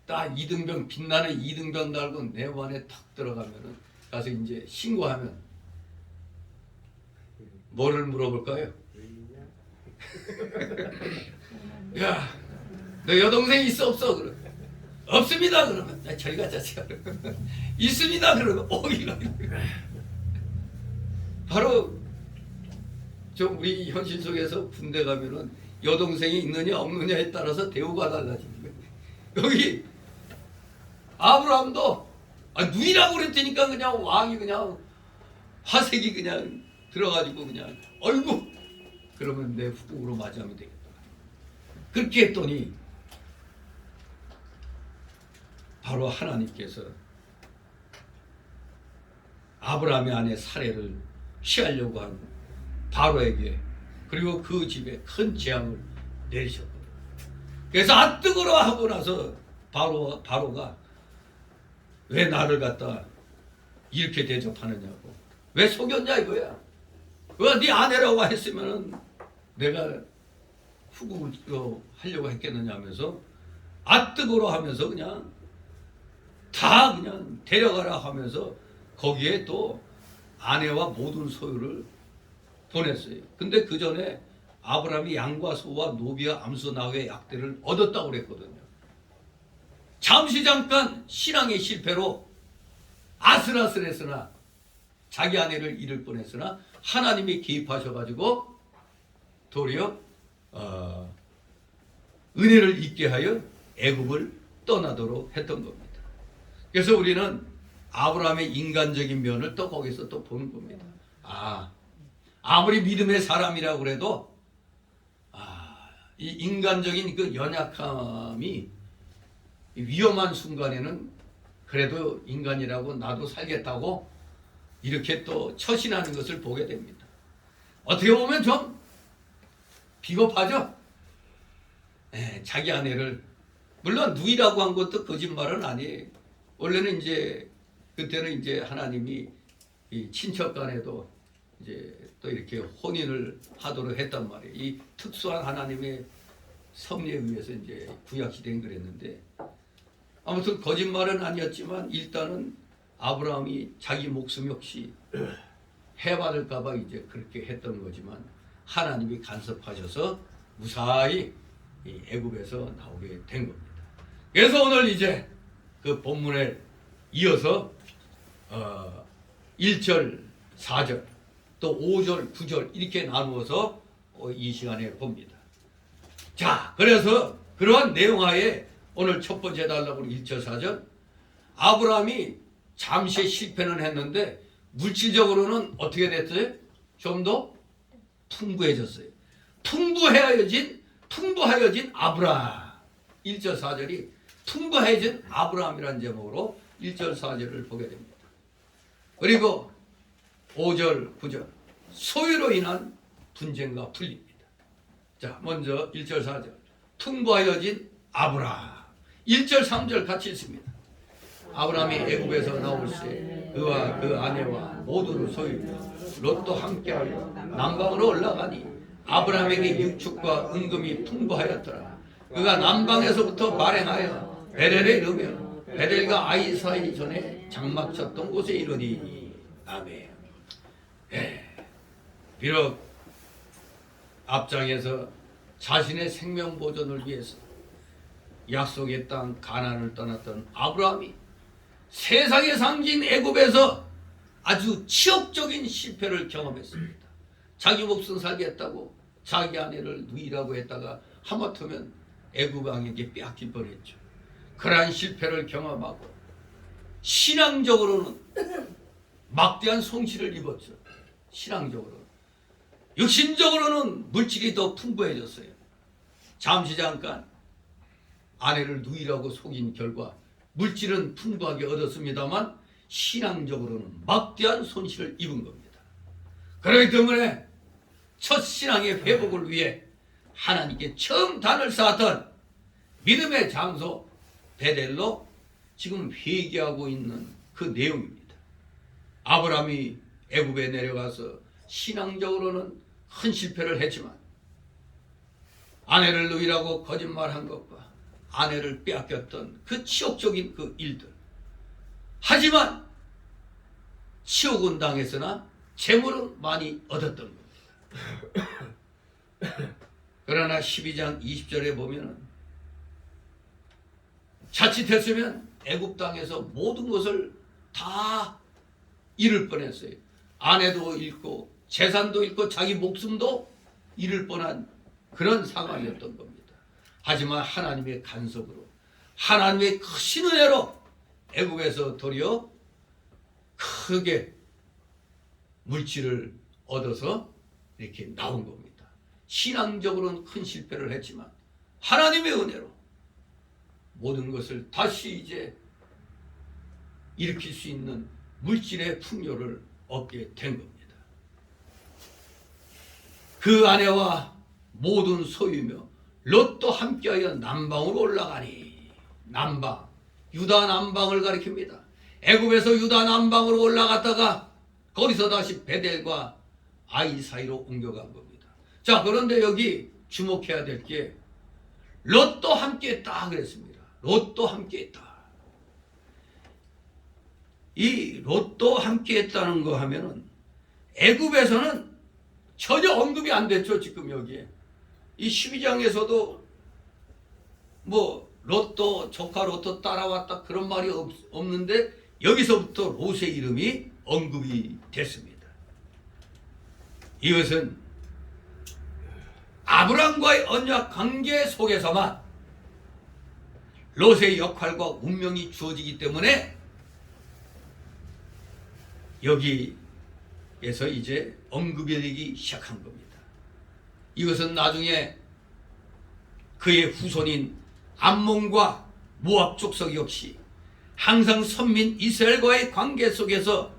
딱 이등병, 빛나는 이등병 달고 내관에 탁 들어가면은 가서 이제 신고하면 뭐를 물어볼까요? 야, 너 여동생 있어 없어? 그러면 없습니다. 그러면 저리 가자. 있습니다. 그러면 이거 바로 우리 현실 속에서 군대 가면은 여동생이 있느냐 없느냐에 따라서 대우가 달라지는 거예요. 여기 아브라함도 누이라고 그랬으니까 그냥 왕이 그냥 화색이 그냥 들어가지고 그냥 어이구 그러면 내 후국으로 맞이하면 되겠다. 그렇게 했더니 바로 하나님께서 아브라함의 아내 사례를 취하려고 한 바로에게 그리고 그 집에 큰 재앙을 내리셨거든요. 그래서 뜨거워 하고 나서 바로가 왜 나를 갖다 이렇게 대접하느냐고, 왜 속였냐 이거야. 네 아내라고 했으면은 내가 후국으로 하려고 했겠느냐 하면서 아뜨거로 하면서 그냥 다 그냥 데려가라 하면서 거기에 또 아내와 모든 소유를 보냈어요. 근데 그 전에 아브라함이 양과 소와 노비와 암소 나귀의 약대를 얻었다고 그랬거든요. 잠시 잠깐 신앙의 실패로 아슬아슬했으나 자기 아내를 잃을 뻔했으나 하나님이 개입하셔가지고 도리어 은혜를 잊게 하여 애굽을 떠나도록 했던 겁니다. 그래서 우리는 아브라함의 인간적인 면을 또 거기서 또 보는 겁니다. 아무리 믿음의 사람이라고 그래도 이 인간적인 그 연약함이 위험한 순간에는 그래도 인간이라고 나도 살겠다고 이렇게 또 처신하는 것을 보게 됩니다. 어떻게 보면 좀 비겁하죠? 자기 아내를, 물론 누이라고 한 것도 거짓말은 아니에요. 원래는 이제 그때는 이제 하나님이 이 친척 간에도 이제 또 이렇게 혼인을 하도록 했단 말이에요. 이 특수한 하나님의 섭리에 의해서 이제 구약 시대엔 그랬는데, 아무튼 거짓말은 아니었지만 일단은 아브라함이 자기 목숨 역시 해받을까봐 이제 그렇게 했던 거지만 하나님이 간섭하셔서 무사히 이 애굽에서 나오게 된 겁니다. 그래서 오늘 이제 그 본문에 이어서 1절, 4절, 또 5절, 9절 이렇게 나누어서 이 시간에 봅니다. 자, 그래서 그러한 내용하에 오늘 첫 번째 달라고 1절, 4절, 아브라함이 잠시 실패는 했는데 물질적으로는 어떻게 됐어요? 좀 더 풍부해졌어요. 풍부하여진 아브라함. 1절, 4절이 풍부해진 아브라함이라는 제목으로 1절, 4절을 보게 됩니다. 그리고 5절, 9절, 소유로 인한 분쟁과 풀립니다. 자, 먼저 1절, 4절, 풍부하여진 아브라함. 1절, 3절 같이 읽습니다. 아브라함이 애굽에서 나올 때 그와 그 아내와 모든 소유며 롯도 함께하여 남방으로 올라가니 아브라함에게 육축과 은금이 풍부하였더라. 그가 남방에서부터 발행하여 베델에 이르며 베델과 아이 사이 전에 장막 쳤던 곳에 이르니. 아멘. 비록 앞장에서 자신의 생명 보존을 위해서 약속의 땅 가나안을 떠났던 아브라함이 세상의 상징 애굽에서 아주 치욕적인 실패를 경험했습니다. 자기 목숨 살겠다고 자기 아내를 누이라고 했다가 하마터면 애굽 왕에게 빼앗길 뻔했죠. 그러한 실패를 경험하고 신앙적으로는 막대한 손실을 입었죠. 신앙적으로는. 육신적으로는 물질이 더 풍부해졌어요. 잠시 잠깐 아내를 누이라고 속인 결과 물질은 풍부하게 얻었습니다만 신앙적으로는 막대한 손실을 입은 겁니다. 그렇기 때문에 첫 신앙의 회복을 위해 하나님께 처음 단을 쌓았던 믿음의 장소 베델로 지금 회개하고 있는 그 내용입니다. 아브라함이 애굽에 내려가서 신앙적으로는 큰 실패를 했지만 아내를 누이라고 거짓말한 것과 아내를 빼앗겼던 그 치욕적인 그 일들. 하지만 치욕은 당했으나 재물은 많이 얻었던 겁니다. 그러나 12장 20절에 보면은 자칫했으면 애굽 땅에서 모든 것을 다 잃을 뻔했어요. 아내도 잃고 재산도 잃고 자기 목숨도 잃을 뻔한 그런 상황이었던 겁니다. 하지만 하나님의 간섭으로 하나님의 크신 은혜로 애굽에서 도리어 크게 물질을 얻어서 이렇게 나온 겁니다. 신앙적으로는 큰 실패를 했지만 하나님의 은혜로 모든 것을 다시 이제 일으킬 수 있는 물질의 풍요를 얻게 된 겁니다. 그 아내와 모든 소유며 롯도 함께하여 남방으로 올라가니. 남방, 유다 남방을 가리킵니다. 애굽에서 유다 남방으로 올라갔다가 거기서 다시 베델과 아이 사이로 옮겨간 겁니다. 자, 그런데 여기 주목해야 될 게 롯도 함께했다 그랬습니다. 롯도 함께했다. 이 롯도 함께했다는 거 하면은 애굽에서는 전혀 언급이 안 됐죠. 지금 여기에 이 12장에서도 뭐 롯도 조카 롯도 따라왔다 그런 말이 없는데 여기서부터 롯의 이름이 언급이 됐습니다. 이것은 아브람과의 언약 관계 속에서만 롯의 역할과 운명이 주어지기 때문에 여기에서 이제 언급이 되기 시작한 겁니다. 이것은 나중에 그의 후손인 암몬과 모압 족속 역시 항상 선민 이스라엘과의 관계 속에서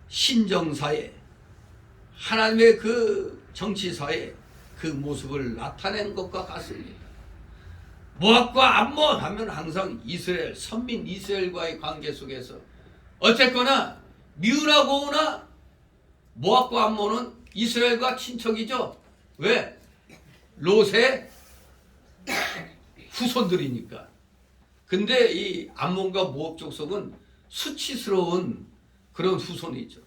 신정사에 하나님의 그 정치사에 그 모습을 나타낸 것과 같습니다. 모압과 암몬 하면 항상 이스라엘, 선민 이스라엘과의 관계 속에서 어쨌거나 미우나고우나 모압과 암몬은 이스라엘과 친척이죠. 왜? 롯의 후손들이니까. 근데 이 암몬과 모압 족속은 수치스러운 그런 후손이죠.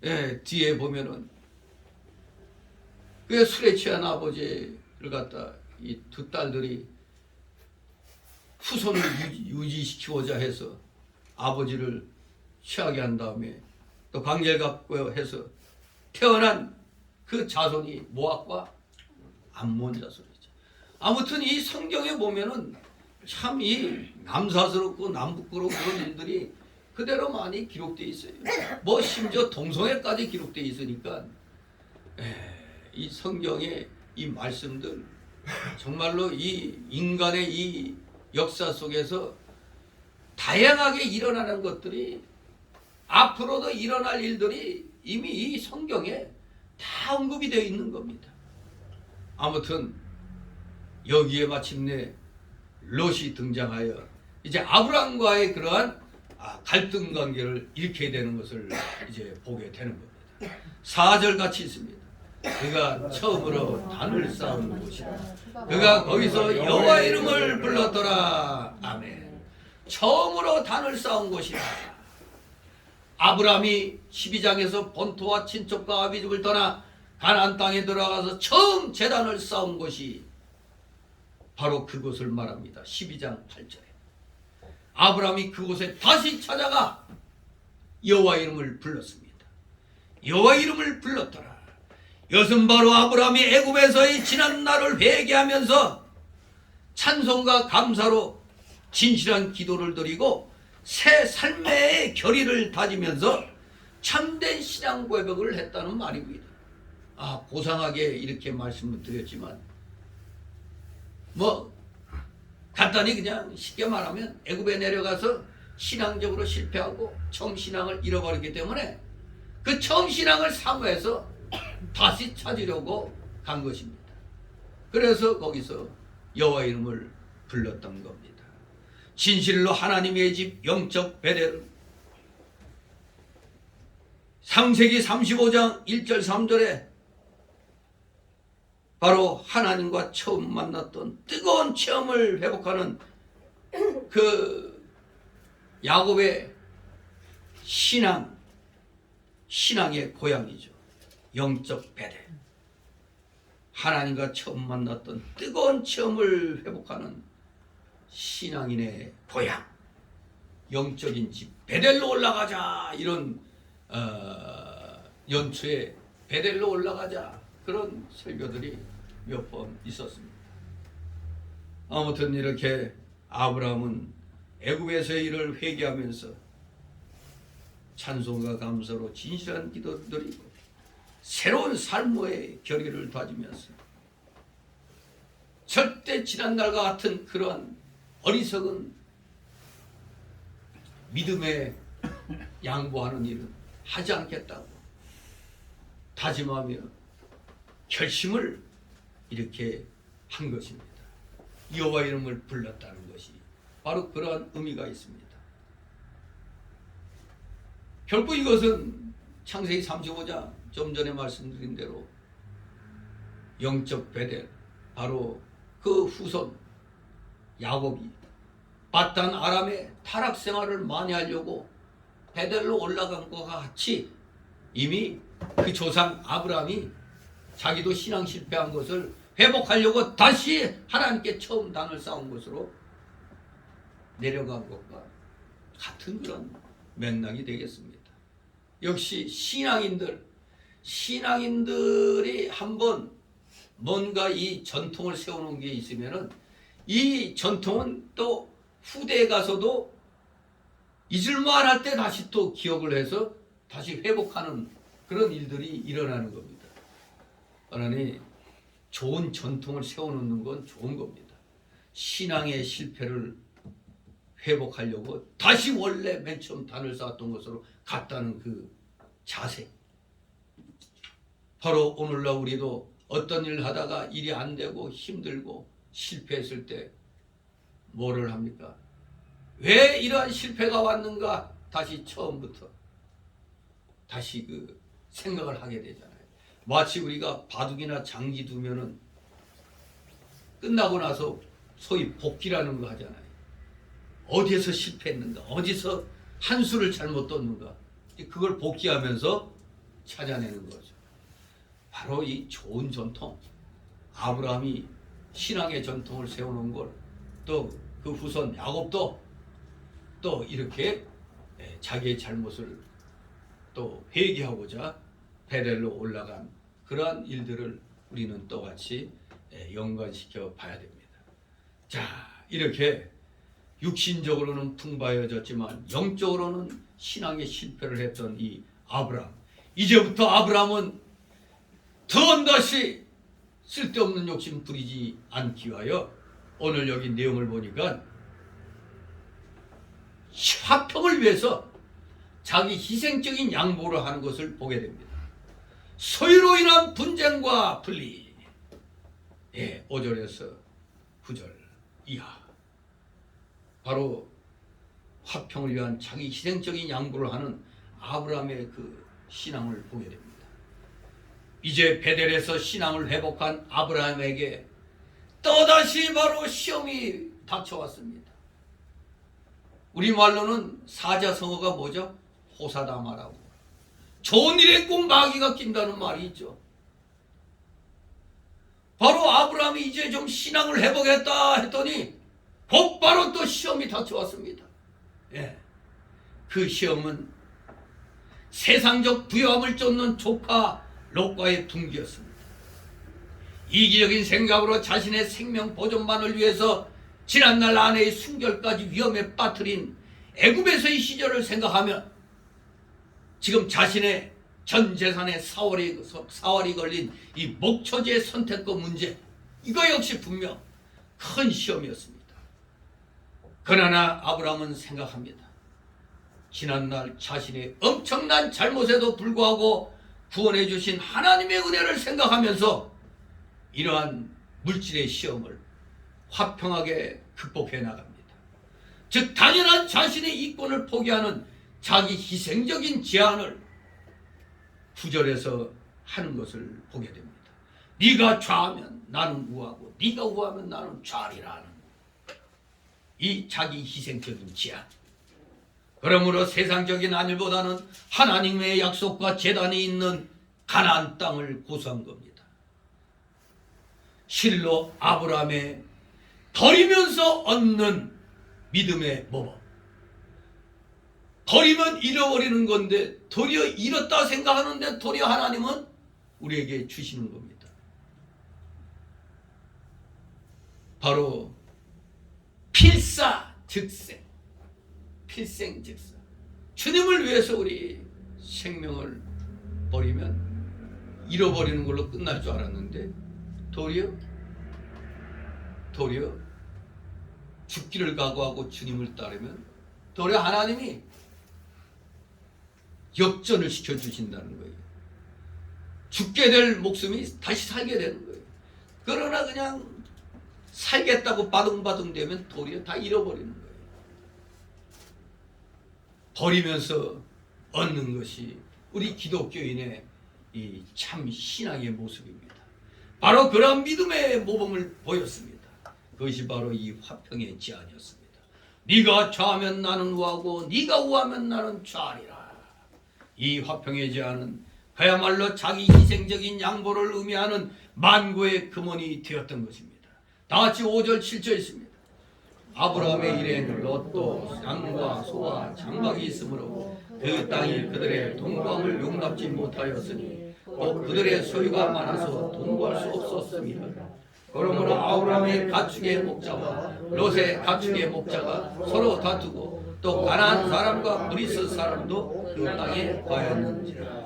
예, 뒤에 보면은 그 술에 취한 아버지를 갖다 이 두 딸들이 후손을 유지시키고자 해서 아버지를 취하게 한 다음에 또 관계를 갖고 해서 태어난 그 자손이 모압과 암몬 자손이죠. 아무튼 이 성경에 보면은 참 이 남사스럽고 남부끄러운 그런 일들이 그대로 많이 기록되어 있어요. 뭐 심지어 동성애까지 되어 있으니까 이 성경의 이 말씀들 정말로 이 인간의 이 역사 속에서 다양하게 일어나는 것들이 앞으로도 일어날 일들이 이미 이 성경에 다 언급이 되어 있는 겁니다. 아무튼 여기에 마침내 롯이 등장하여 이제 아브람과의 그러한 갈등 관계를 일으켜야 되는 것을 이제 보게 되는 겁니다. 4절 같이 있습니다. 그가 처음으로 단을 쌓은 곳이라. 그가 거기서 여호와 이름을 불렀더라. 아멘. 처음으로 단을 쌓은 곳이라. 아브람이 12장에서 본토와 친척과 아비집을 떠나 가나안 땅에 들어가서 처음 제단을 쌓은 곳이 바로 그곳을 말합니다. 12장 8절에 아브람이 그곳에 다시 찾아가 여호와 이름을 불렀습니다. 여호와 이름을 불렀더라. 이것은 바로 아브람이 애굽에서의 지난 날을 회개하면서 찬송과 감사로 진실한 기도를 드리고 새 삶의 결의를 다지면서 참된 신앙 고백을 했다는 말입니다. 고상하게 이렇게 말씀을 드렸지만 뭐 간단히 그냥 쉽게 말하면 애굽에 내려가서 신앙적으로 실패하고 처음 신앙을 잃어버렸기 때문에 그 처음 신앙을 사모해서 다시 찾으려고 간 것입니다. 그래서 거기서 여호와 이름을 불렀던 겁니다. 진실로 하나님의 집 영적 베델은 창세기 35장 1절 3절에 바로 하나님과 처음 만났던 뜨거운 체험을 회복하는 그 야곱의 신앙의 고향이죠. 영적 베델. 하나님과 처음 만났던 뜨거운 체험을 회복하는 신앙인의 고향. 영적인 집 베델로 올라가자. 이런 연초에 베델로 올라가자. 그런 설교들이 몇 번 있었습니다. 아무튼 이렇게 아브라함은 애굽에서의 일을 회개하면서 찬송과 감사로 진실한 기도를 드리고 새로운 삶의 결의를 다지면서 절대 지난날과 같은 그러한 어리석은 믿음에 양보하는 일은 하지 않겠다고 다짐하며 결심을 이렇게 한 것입니다. 여호와 이름을 불렀다는 것이 바로 그러한 의미가 있습니다. 결국 이것은 창세기 35장 좀 전에 말씀드린 대로 영적 베델, 바로 그 후손 야곱이 바단 아람의 타락 생활을 많이 하려고 베델로 올라간 것과 같이 이미 그 조상 아브라함이 자기도 신앙 실패한 것을 회복하려고 다시 하나님께 처음 단을 쌓은 것으로 내려간 것과 같은 그런 맥락이 되겠습니다. 역시 신앙인들이 한번 뭔가 이 전통을 세워놓은 게 있으면은 이 전통은 또 후대에 가서도 잊을만 할 때 다시 또 기억을 해서 다시 회복하는 그런 일들이 일어나는 겁니다. 그러니 좋은 전통을 세워놓는 건 좋은 겁니다. 신앙의 실패를 회복하려고 다시 원래 맨 처음 단을 쌓았던 것으로 갔다는 그 자세. 바로 오늘날 우리도 어떤 일을 하다가 일이 안 되고 힘들고 실패했을 때 뭐를 합니까? 왜 이러한 실패가 왔는가? 다시 처음부터 다시 그 생각을 하게 되잖아요. 마치 우리가 바둑이나 장기 두면은 끝나고 나서 소위 복기라는 거 하잖아요. 어디에서 실패했는가? 어디서 한 수를 잘못 뒀는가? 그걸 복기하면서 찾아내는 거죠. 바로 이 좋은 전통, 아브라함이 신앙의 전통을 세워놓은 걸 또 그 후손 야곱도 또 이렇게 자기의 잘못을 또 회개하고자 베델로 올라간 그러한 일들을 우리는 똑같이 연관시켜 봐야 됩니다. 자, 이렇게 육신적으로는 풍부해졌지만 영적으로는 신앙의 실패를 했던 이 아브라함. 이제부터 아브라함은 다시 쓸데없는 욕심 부리지 않기 위하여 오늘 여기 내용을 보니까 화평을 위해서 자기 희생적인 양보를 하는 것을 보게 됩니다. 소유로 인한 분쟁과 분리. 5절에서 9절 이하. 바로 화평을 위한 자기 희생적인 양보를 하는 아브라함의 그 신앙을 보게 됩니다. 이제 베델에서 신앙을 회복한 아브라함에게 또다시 바로 시험이 닥쳐왔습니다. 우리말로는 사자성어가 뭐죠? 호사다마라고. 좋은 일에 꼭 마귀가 낀다는 말이 있죠. 바로 아브라함이 이제 좀 신앙을 회복했다 했더니 곧바로 또 시험이 닥쳐왔습니다. 그 시험은 세상적 부유함을 쫓는 조카 롯과의 둥기였습니다. 이기적인 생각으로 자신의 생명 보존만을 위해서 지난날 아내의 순결까지 위험에 빠뜨린 애굽에서의 시절을 생각하면 지금 자신의 전 재산의 사활이 걸린 이 목초지의 선택과 문제, 이거 역시 분명 큰 시험이었습니다. 그러나 아브라함은 생각합니다. 지난날 자신의 엄청난 잘못에도 불구하고 구원해 주신 하나님의 은혜를 생각하면서 이러한 물질의 시험을 화평하게 극복해 나갑니다. 즉 당연한 자신의 이권을 포기하는 자기 희생적인 제안을 9절에서 하는 것을 보게 됩니다. 네가 좌하면 나는 우하고 네가 우하면 나는 좌리라는 이 자기 희생적인 제안. 그러므로 세상적인 안일보다는 하나님의 약속과 제단이 있는 가나안 땅을 고수한 겁니다. 실로 아브라함의 버리면서 얻는 믿음의 모범. 버리면 잃어버리는 건데 도리어 잃었다 생각하는데 도리어 하나님은 우리에게 주시는 겁니다. 바로 필사즉생. 필생즉사. 주님을 위해서 우리 생명을 버리면 잃어버리는 걸로 끝날 줄 알았는데 도리어 죽기를 각오하고 주님을 따르면 도리어 하나님이 역전을 시켜주신다는 거예요. 죽게 될 목숨이 다시 살게 되는 거예요. 그러나 그냥 살겠다고 바둥바둥 되면 도리어 다 잃어버리는 거예요. 버리면서 얻는 것이 우리 기독교인의 이 참 신앙의 모습입니다. 바로 그러한 믿음의 모범을 보였습니다. 그것이 바로 이 화평의 제안이었습니다. 네가 좌하면 나는 우하고 네가 우하면 나는 좌하리라. 이 화평의 제안은 그야말로 자기 희생적인 양보를 의미하는 만고의 근원이 되었던 것입니다. 다같이 5절 7절 있습니다. 아브라함의 일에는 롯도 양과 소와 장막이 있으므로 그 땅이 그들의 동거함을 용납지 못하였으니 또 그들의 소유가 많아서 동거할 수 없었습니다. 그러므로 아브라함의 가축의 목자와 롯의 가축의 목자가 서로 다투고 또 가나안 사람과 브리스 사람도 그 땅에 거하였는지라.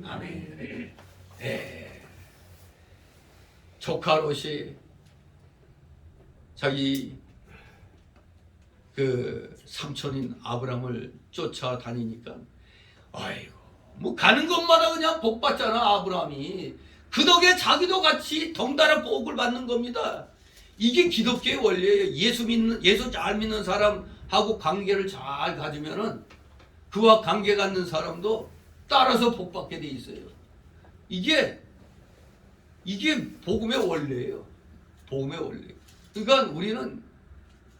아멘. 네. 조카 롯이 자기 그 삼촌인 아브라함을 쫓아다니니까 아이고 뭐 가는 것마다 그냥 복 받잖아. 아브라함이 그 덕에 자기도 같이 덩달아 복을 받는 겁니다. 이게 기독교의 원리예요. 예수 잘 믿는 사람하고 관계를 잘 가지면은 그와 관계 갖는 사람도 따라서 복 받게 돼 있어요. 이게 복음의 원리예요. 복음의 원리. 그러니까 우리는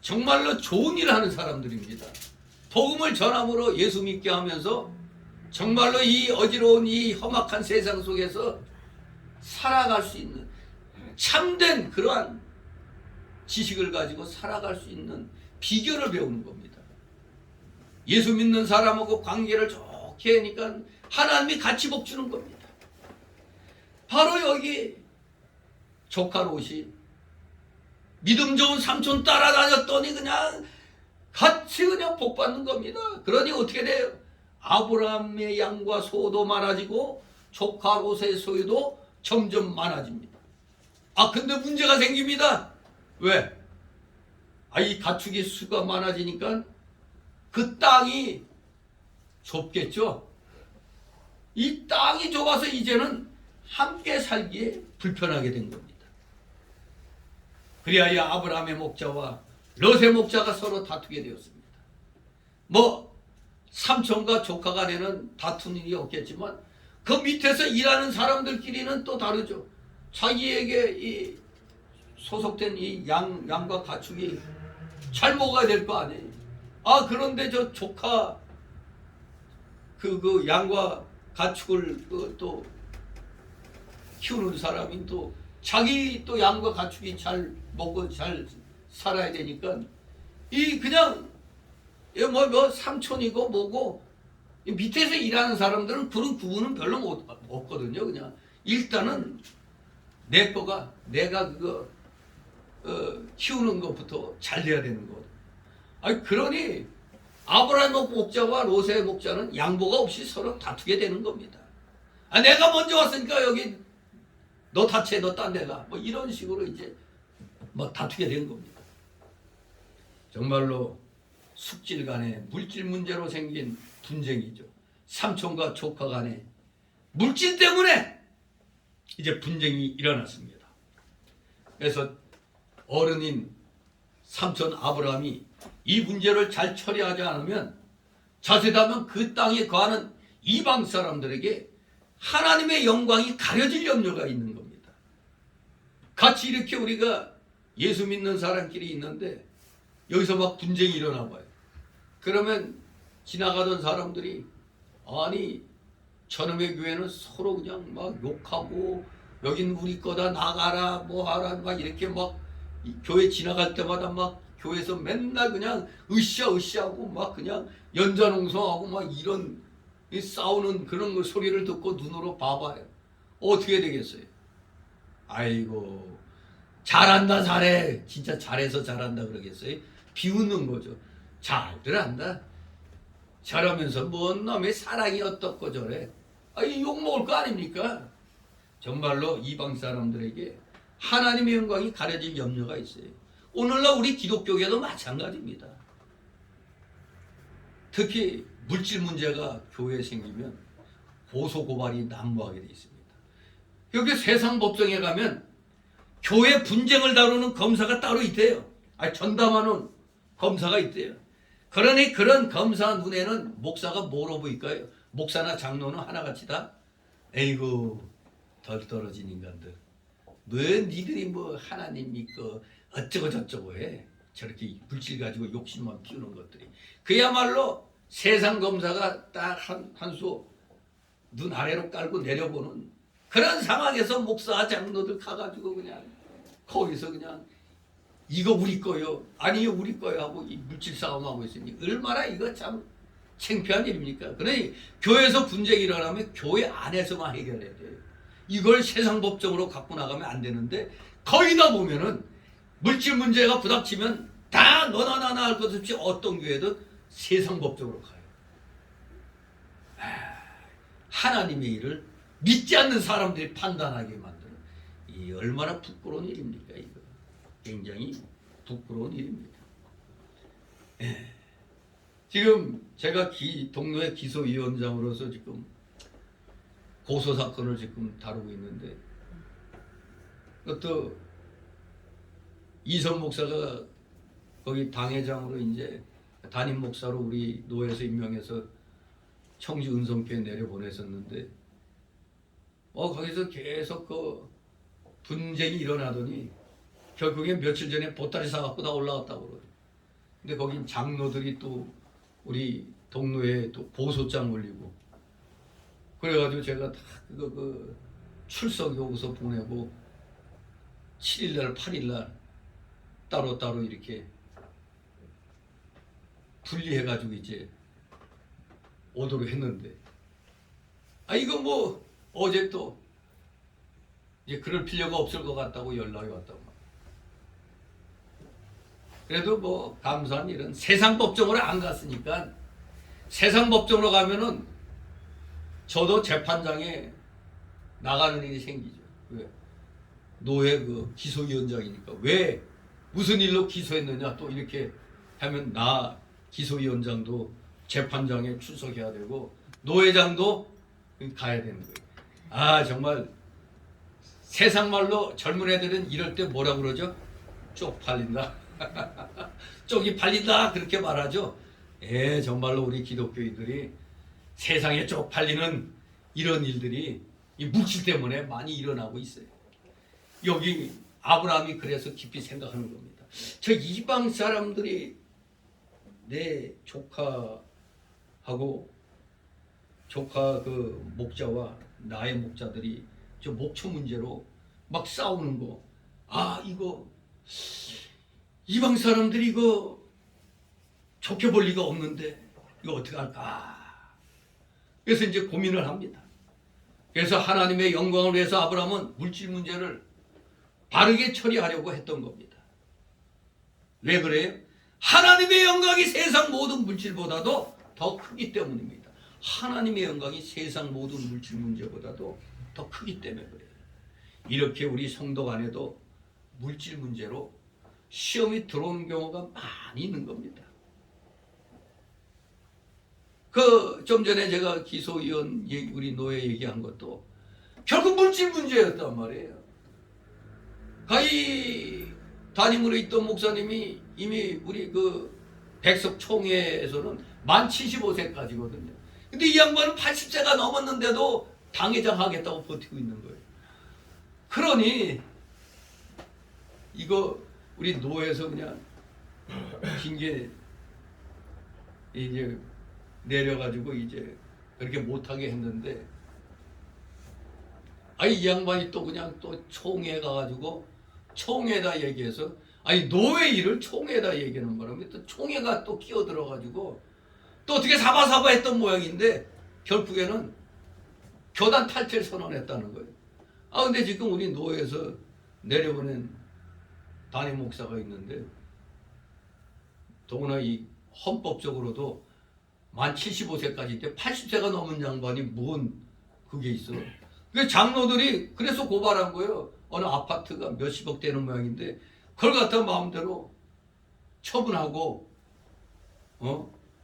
정말로 좋은 일을 하는 사람들입니다. 복음을 전함으로 예수 믿게 하면서 정말로 이 어지러운 이 험악한 세상 속에서 살아갈 수 있는 참된 그러한 지식을 가지고 살아갈 수 있는 비결을 배우는 겁니다. 예수 믿는 사람하고 관계를 좋게 하니까 하나님이 같이 복 주는 겁니다. 바로 여기 조카 롯이 믿음 좋은 삼촌 따라다녔더니 그냥 같이 그냥 복 받는 겁니다. 그러니 어떻게 돼요? 아브라함의 양과 소도 많아지고 조카 롯의 소유도 점점 많아집니다. 근데 문제가 생깁니다. 왜? 이 가축의 수가 많아지니까 그 땅이 좁겠죠. 이 땅이 좁아서 이제는 함께 살기에 불편하게 된 겁니다. 그리하여 아브라함의 목자와 롯의 목자가 서로 다투게 되었습니다. 삼촌과 조카 간에는 다투는 일이 없겠지만 그 밑에서 일하는 사람들끼리는 또 다르죠. 자기에게 이 소속된 이 양과 가축이 잘 먹어야 될 거 아니에요. 그런데 저 조카 그 양과 가축을 또 키우는 사람이 또 자기 또 양과 가축이 잘 먹고 잘 살아야 되니까 그냥 삼촌이고 뭐고 밑에서 일하는 사람들은 그런 구분은 별로 없거든요. 그냥 일단은 내 거가 내가 그거 키우는 것부터 잘 돼야 되는 거. 그러니 아브라함 목자와 롯의 목자는 양보가 없이 서로 다투게 되는 겁니다. 내가 먼저 왔으니까 여기 너 다채 너 딴 데가 이런 식으로 이제 다투게 된 겁니다. 정말로 숙질 간에 물질 문제로 생긴 분쟁이죠. 삼촌과 조카 간에 물질 때문에 이제 분쟁이 일어났습니다. 그래서 어른인 삼촌 아브라함이 이 문제를 잘 처리하지 않으면 자세하면 그 땅에 거하는 이방 사람들에게 하나님의 영광이 가려질 염려가 있는 겁니다. 같이 이렇게 우리가 예수 믿는 사람끼리 있는데 여기서 막 분쟁이 일어나 봐요. 그러면 지나가던 사람들이 저놈의 교회는 서로 그냥 막 욕하고 여긴 우리 거다 나가라 뭐하라 막 이렇게 막 교회 지나갈 때마다 막 교회에서 맨날 그냥 으쌰으쌰하고 막 그냥 연좌농성하고 막 이런 싸우는 그런 거 소리를 듣고 눈으로 봐봐요. 어떻게 되겠어요? 아이고 잘한다 잘해 진짜 잘해서 잘한다 그러겠어요? 비웃는 거죠. 잘들 한다. 저러면서 뭔 놈의 사랑이 어떻고 저래. 욕먹을 거 아닙니까? 정말로 이방 사람들에게 하나님의 영광이 가려질 염려가 있어요. 오늘날 우리 기독교계도 마찬가지입니다. 특히 물질 문제가 교회에 생기면 고소고발이 난무하게 되어 있습니다. 여기 세상 법정에 가면 교회 분쟁을 다루는 검사가 따로 있대요. 전담하는 검사가 있대요. 그러니 그런 검사 눈에는 목사가 뭐로 보일까요? 목사나 장로는 하나같이 다 에이구 덜 떨어진 인간들 왜 니들이 뭐 하나님 믿고 어쩌고 저쩌고 해. 저렇게 물질 가지고 욕심만 피우는 것들이. 그야말로 세상 검사가 딱 한 수 눈 아래로 깔고 내려보는 그런 상황에서 목사 장로들 가가지고 그냥 거기서 그냥 이거 우리 거요, 아니요 우리 거요 하고 이 물질 싸움하고 있으니 얼마나 이거 참 창피한 일입니까? 그러니 교회에서 분쟁이 일어나면 교회 안에서만 해결해야 돼요. 이걸 세상 법정으로 갖고 나가면 안 되는데 거기다 보면은 물질 문제가 부닥치면 다 너나 나나 할 것 없이 어떤 교회든 세상 법정으로 가요. 하나님의 일을 믿지 않는 사람들이 판단하게 만드는 이 얼마나 부끄러운 일입니까? 이거 굉장히 부끄러운 일입니다. 지금 제가 동로의 기소위원장으로서 지금 고소 사건을 지금 다루고 있는데 또 이선 목사가 거기 당회장으로 이제 담임 목사로 우리 노회에서 임명해서 청주 은성교회 내려보냈었는데 거기서 계속 그 분쟁이 일어나더니 결국엔 며칠 전에 보따리 사갖고 다 올라왔다고 그러죠. 근데 거긴 장로들이 또 우리 동로에 또 고소장 올리고 그래가지고 제가 다 그 출석 요구서 보내고 7일날 8일날 따로따로 이렇게 분리해가지고 이제 오도록 했는데 이거 뭐 어제 또 이제 그럴 필요가 없을 것 같다고 연락이 왔다고. 그래도 뭐 감사한 일은 세상 법정으로 안 갔으니까 세상 법정으로 가면은 저도 재판장에 나가는 일이 생기죠. 왜? 노회 그 기소위원장이니까 왜 무슨 일로 기소했느냐 또 이렇게 하면 나 기소위원장도 재판장에 출석해야 되고 노회장도 가야 되는 거예요. 정말 세상 말로 젊은 애들은 이럴 때 뭐라 그러죠? 쪽팔린다. 쪽이 팔린다 그렇게 말하죠. 정말로 우리 기독교인들이 세상에 쪽팔리는 이런 일들이 이 물질 때문에 많이 일어나고 있어요. 여기 아브라함이 그래서 깊이 생각하는 겁니다. 저 이방 사람들이 내 조카 그 목자와 나의 목자들이 저 목초 문제로 막 싸우는 거. 이거 이방 사람들이 이거 좋게 볼 리가 없는데 이거 어떻게 할까? 그래서 이제 고민을 합니다. 그래서 하나님의 영광을 위해서 아브라함은 물질 문제를 바르게 처리하려고 했던 겁니다. 왜 그래요? 하나님의 영광이 세상 모든 물질보다도 더 크기 때문입니다. 하나님의 영광이 세상 모든 물질 문제보다도 더 크기 때문에 그래요. 이렇게 우리 성도 간에도 물질 문제로 시험이 들어오는 경우가 많이 있는 겁니다. 좀 전에 제가 기소위원 우리 노회 얘기한 것도 결국 물질 문제였단 말이에요. 가히 담임으로 있던 목사님이 이미 우리 그 백석 총회에서는 만 75세까지거든요. 근데 이 양반은 80세가 넘었는데도 당회장 하겠다고 버티고 있는 거예요. 그러니 이거 우리 노회에서 그냥 징계 이제 내려가지고 이제 그렇게 못하게 했는데 이 양반이 또 그냥 또 총회 가가지고 총회에다 얘기해서 노회 일을 총회에다 얘기하는 바람에 또 총회가 또 끼어들어가지고 또 어떻게 사바사바 했던 모양인데 결국에는 교단 탈퇴를 선언했다는 거예요. 근데 지금 우리 노회에서 내려보낸 담임 목사가 있는데 더구나 이 헌법적으로도 만 75세까지인데 80세가 넘은 양반이 뭔 그게 있어. 그 장로들이 그래서 고발한 거예요. 어느 아파트가 몇십억 되는 모양인데 그걸 갖다 마음대로 처분하고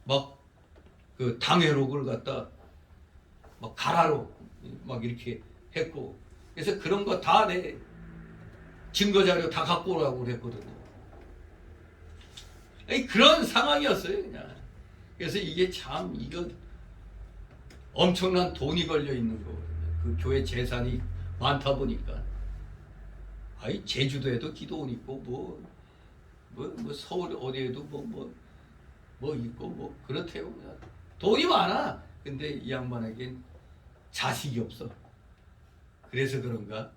막 그 당회록을 갖다 막 가라로 막 이렇게 했고 그래서 그런 거 다 내 증거 자료 다 갖고 오라고 그랬거든요. 그런 상황이었어요 그냥. 그래서 이게 참 이거 엄청난 돈이 걸려 있는 거거든요. 그 교회 재산이 많다 보니까 아이 제주도에도 기도원 있고 뭐 서울 어디에도 뭐 있고 뭐 그렇대요. 돈이 많아. 근데 이 양반에겐 자식이 없어. 그래서 그런가?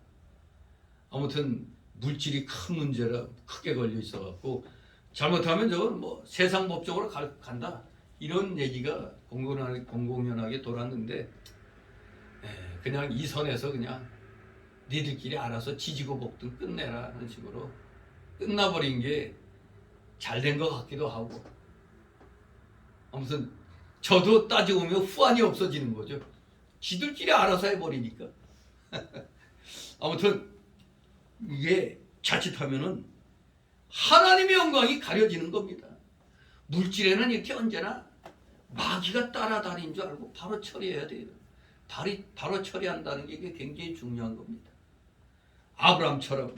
아무튼 물질이 큰 문제라 크게 걸려 있어갖고 잘못하면 저건 뭐 세상 법적으로 간다 이런 얘기가 공공연하게 돌았는데 그냥 이 선에서 그냥 니들끼리 알아서 지지고 볶든 끝내라 하는 식으로 끝나버린 게 잘 된 것 같기도 하고 아무튼 저도 따지고 보면 후환이 없어지는 거죠. 지들끼리 알아서 해버리니까. 아무튼 이게 자칫하면은 하나님의 영광이 가려지는 겁니다. 물질에는 이렇게 언제나 마귀가 따라다닌 줄 알고 바로 처리해야 돼요. 바로 처리한다는 게 이게 굉장히 중요한 겁니다. 아브라함처럼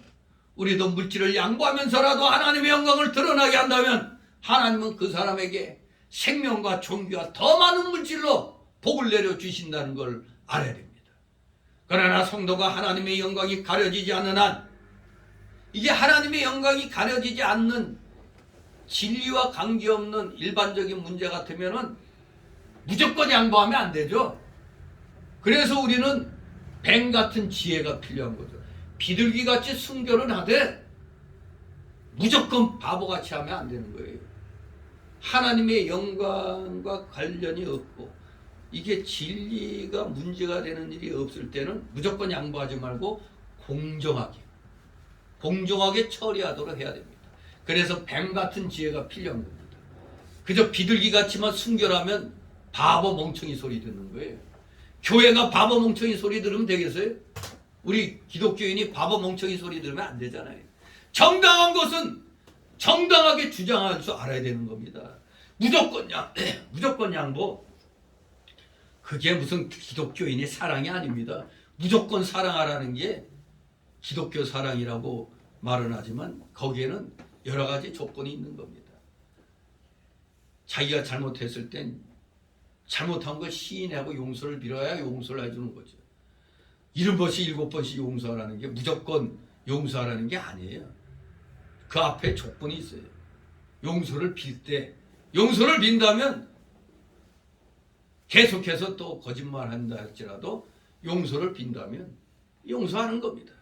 우리도 물질을 양보하면서라도 하나님의 영광을 드러나게 한다면 하나님은 그 사람에게 생명과 존귀와 더 많은 물질로 복을 내려주신다는 걸 알아야 됩니다. 그러나 성도가 하나님의 영광이 가려지지 않는 한 이게 하나님의 영광이 가려지지 않는 진리와 관계없는 일반적인 문제 같으면은 무조건 양보하면 안 되죠. 그래서 우리는 뱀 같은 지혜가 필요한 거죠. 비둘기같이 순결은 하되 무조건 바보같이 하면 안 되는 거예요. 하나님의 영광과 관련이 없고 이게 진리가 문제가 되는 일이 없을 때는 무조건 양보하지 말고 공정하게 처리하도록 해야 됩니다. 그래서 뱀 같은 지혜가 필요한 겁니다. 그저 비둘기같이만 순결하면 바보 멍청이 소리 듣는 거예요. 교회가 바보 멍청이 소리 들으면 되겠어요? 우리 기독교인이 바보 멍청이 소리 들으면 안 되잖아요. 정당한 것은 정당하게 주장할 줄 알아야 되는 겁니다. 무조건 양보. 그게 무슨 기독교인의 사랑이 아닙니다. 무조건 사랑하라는 게 기독교 사랑이라고 말은 하지만 거기에는 여러 가지 조건이 있는 겁니다. 자기가 잘못했을 땐 잘못한 걸 시인하고 용서를 빌어야 용서를 해주는 거죠. 7번씩 7번씩 용서하라는 게 무조건 용서하라는 게 아니에요. 그 앞에 조건이 있어요. 용서를 빌 때 용서를 빈다면 계속해서 또 거짓말한다 할지라도 용서를 빈다면 용서하는 겁니다.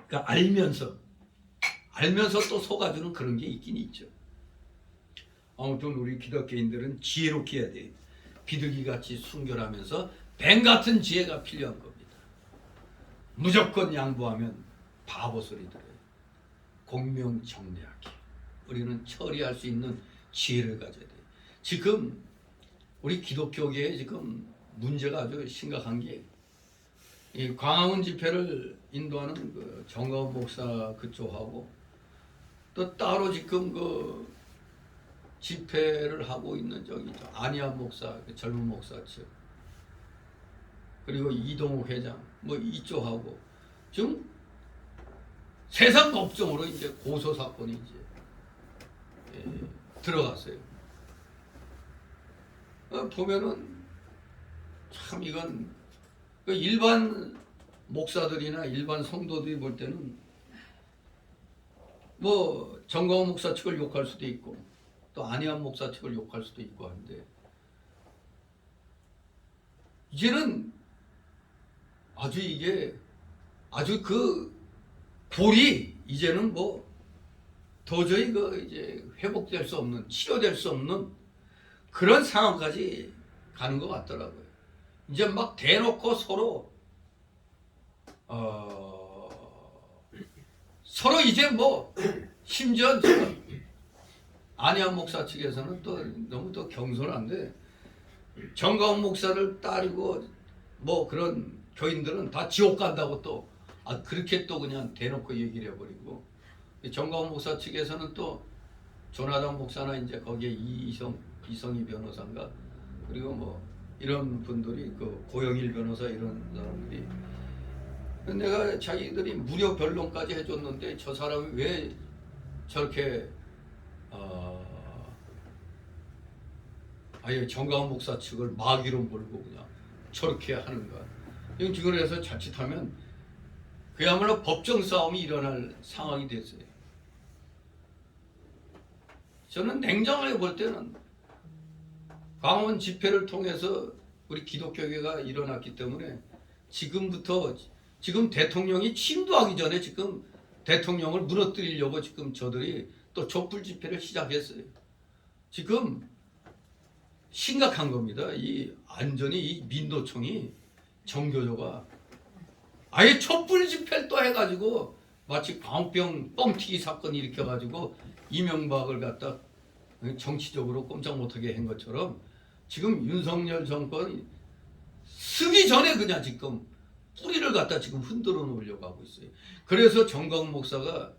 그러니까 알면서 또 속아주는 그런 게 있긴 있죠. 아무튼 우리 기독교인들은 지혜롭게 해야 돼요. 비둘기같이 순결하면서 뱀 같은 지혜가 필요한 겁니다. 무조건 양보하면 바보 소리 들어요. 공명정대하게 우리는 처리할 수 있는 지혜를 가져야 돼요. 지금 우리 기독교계에 지금 문제가 아주 심각한 게 이 광화문 집회를 인도하는 그 정가원 목사 그쪽하고 또 따로 지금 그 집회를 하고 있는 저기 안희환 목사 그 젊은 목사 측 그리고 이동욱 회장 뭐 이쪽하고 지금 세상 법정으로 이제 고소 사건이 이제 들어갔어요. 보면은 참 이건 일반 목사들이나 일반 성도들이 볼 때는 뭐 정광훈 목사 측을 욕할 수도 있고 또 안희환 목사 측을 욕할 수도 있고 하는데 이제는 아주 그 골이 이제는 뭐 도저히 그 이제 회복될 수 없는 치료될 수 없는 그런 상황까지 가는 것 같더라고요. 이제 막 대놓고 서로 이제 뭐 심지어 안희환 목사 측에서는 또 너무 또 경솔한데 정가훈 목사를 따르고 뭐 그런 교인들은 다 지옥 간다고 또 그렇게 또 그냥 대놓고 얘기를 해버리고 정가훈 목사 측에서는 또 조나단 목사나 이제 거기에 이성희 변호사인가 그리고 뭐 이런 분들이 그 고영일 변호사 이런 사람들이 내가 자기들이 무료 변론까지 해줬는데 저 사람이 왜 저렇게 아예 정가훈 목사 측을 마귀로 몰고 그냥 저렇게 하는가. 이건 그래서 자칫하면 그야말로 법정 싸움이 일어날 상황이 됐어요. 저는 냉정하게 볼 때는 광화문 집회를 통해서 우리 기독교계가 일어났기 때문에 지금부터 지금 대통령이 취임도 하기 전에 지금 대통령을 무너뜨리려고 지금 저들이 또 촛불 집회를 시작했어요. 지금 심각한 겁니다. 이 완전히 이 민노총이 정교조가 아예 촛불 집회를 또 해가지고 마치 광우병 뻥튀기 사건 일으켜가지고 이명박을 갖다 정치적으로 꼼짝 못하게 한 것처럼 지금 윤석열 정권이 쓰기 전에 그냥 지금 뿌리를 갖다 지금 흔들어 놓으려고 하고 있어요. 그래서 정광훈 목사가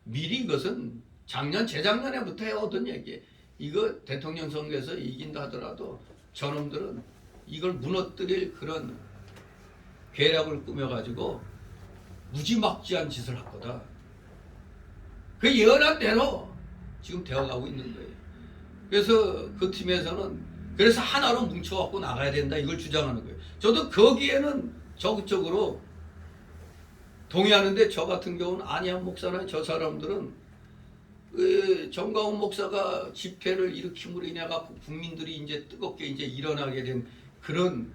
미리 이것은 재작년에부터 해오던 얘기, 이거 대통령 선거에서 이긴다 하더라도 저놈들은 이걸 무너뜨릴 그런 계략을 꾸며가지고 무지막지한 짓을 할 거다. 그 예언한 대로 지금 되어가고 있는 거예요. 그래서 그 팀에서는 그래서 하나로 뭉쳐갖고 나가야 된다 이걸 주장하는 거예요. 저도 거기에는 적극적으로 동의하는데 저 같은 경우는 안희안 목사나 저 사람들은 정광훈 목사가 집회를 일으킴으로 인해 갖고 국민들이 이제 뜨겁게 이제 일어나게 된 그런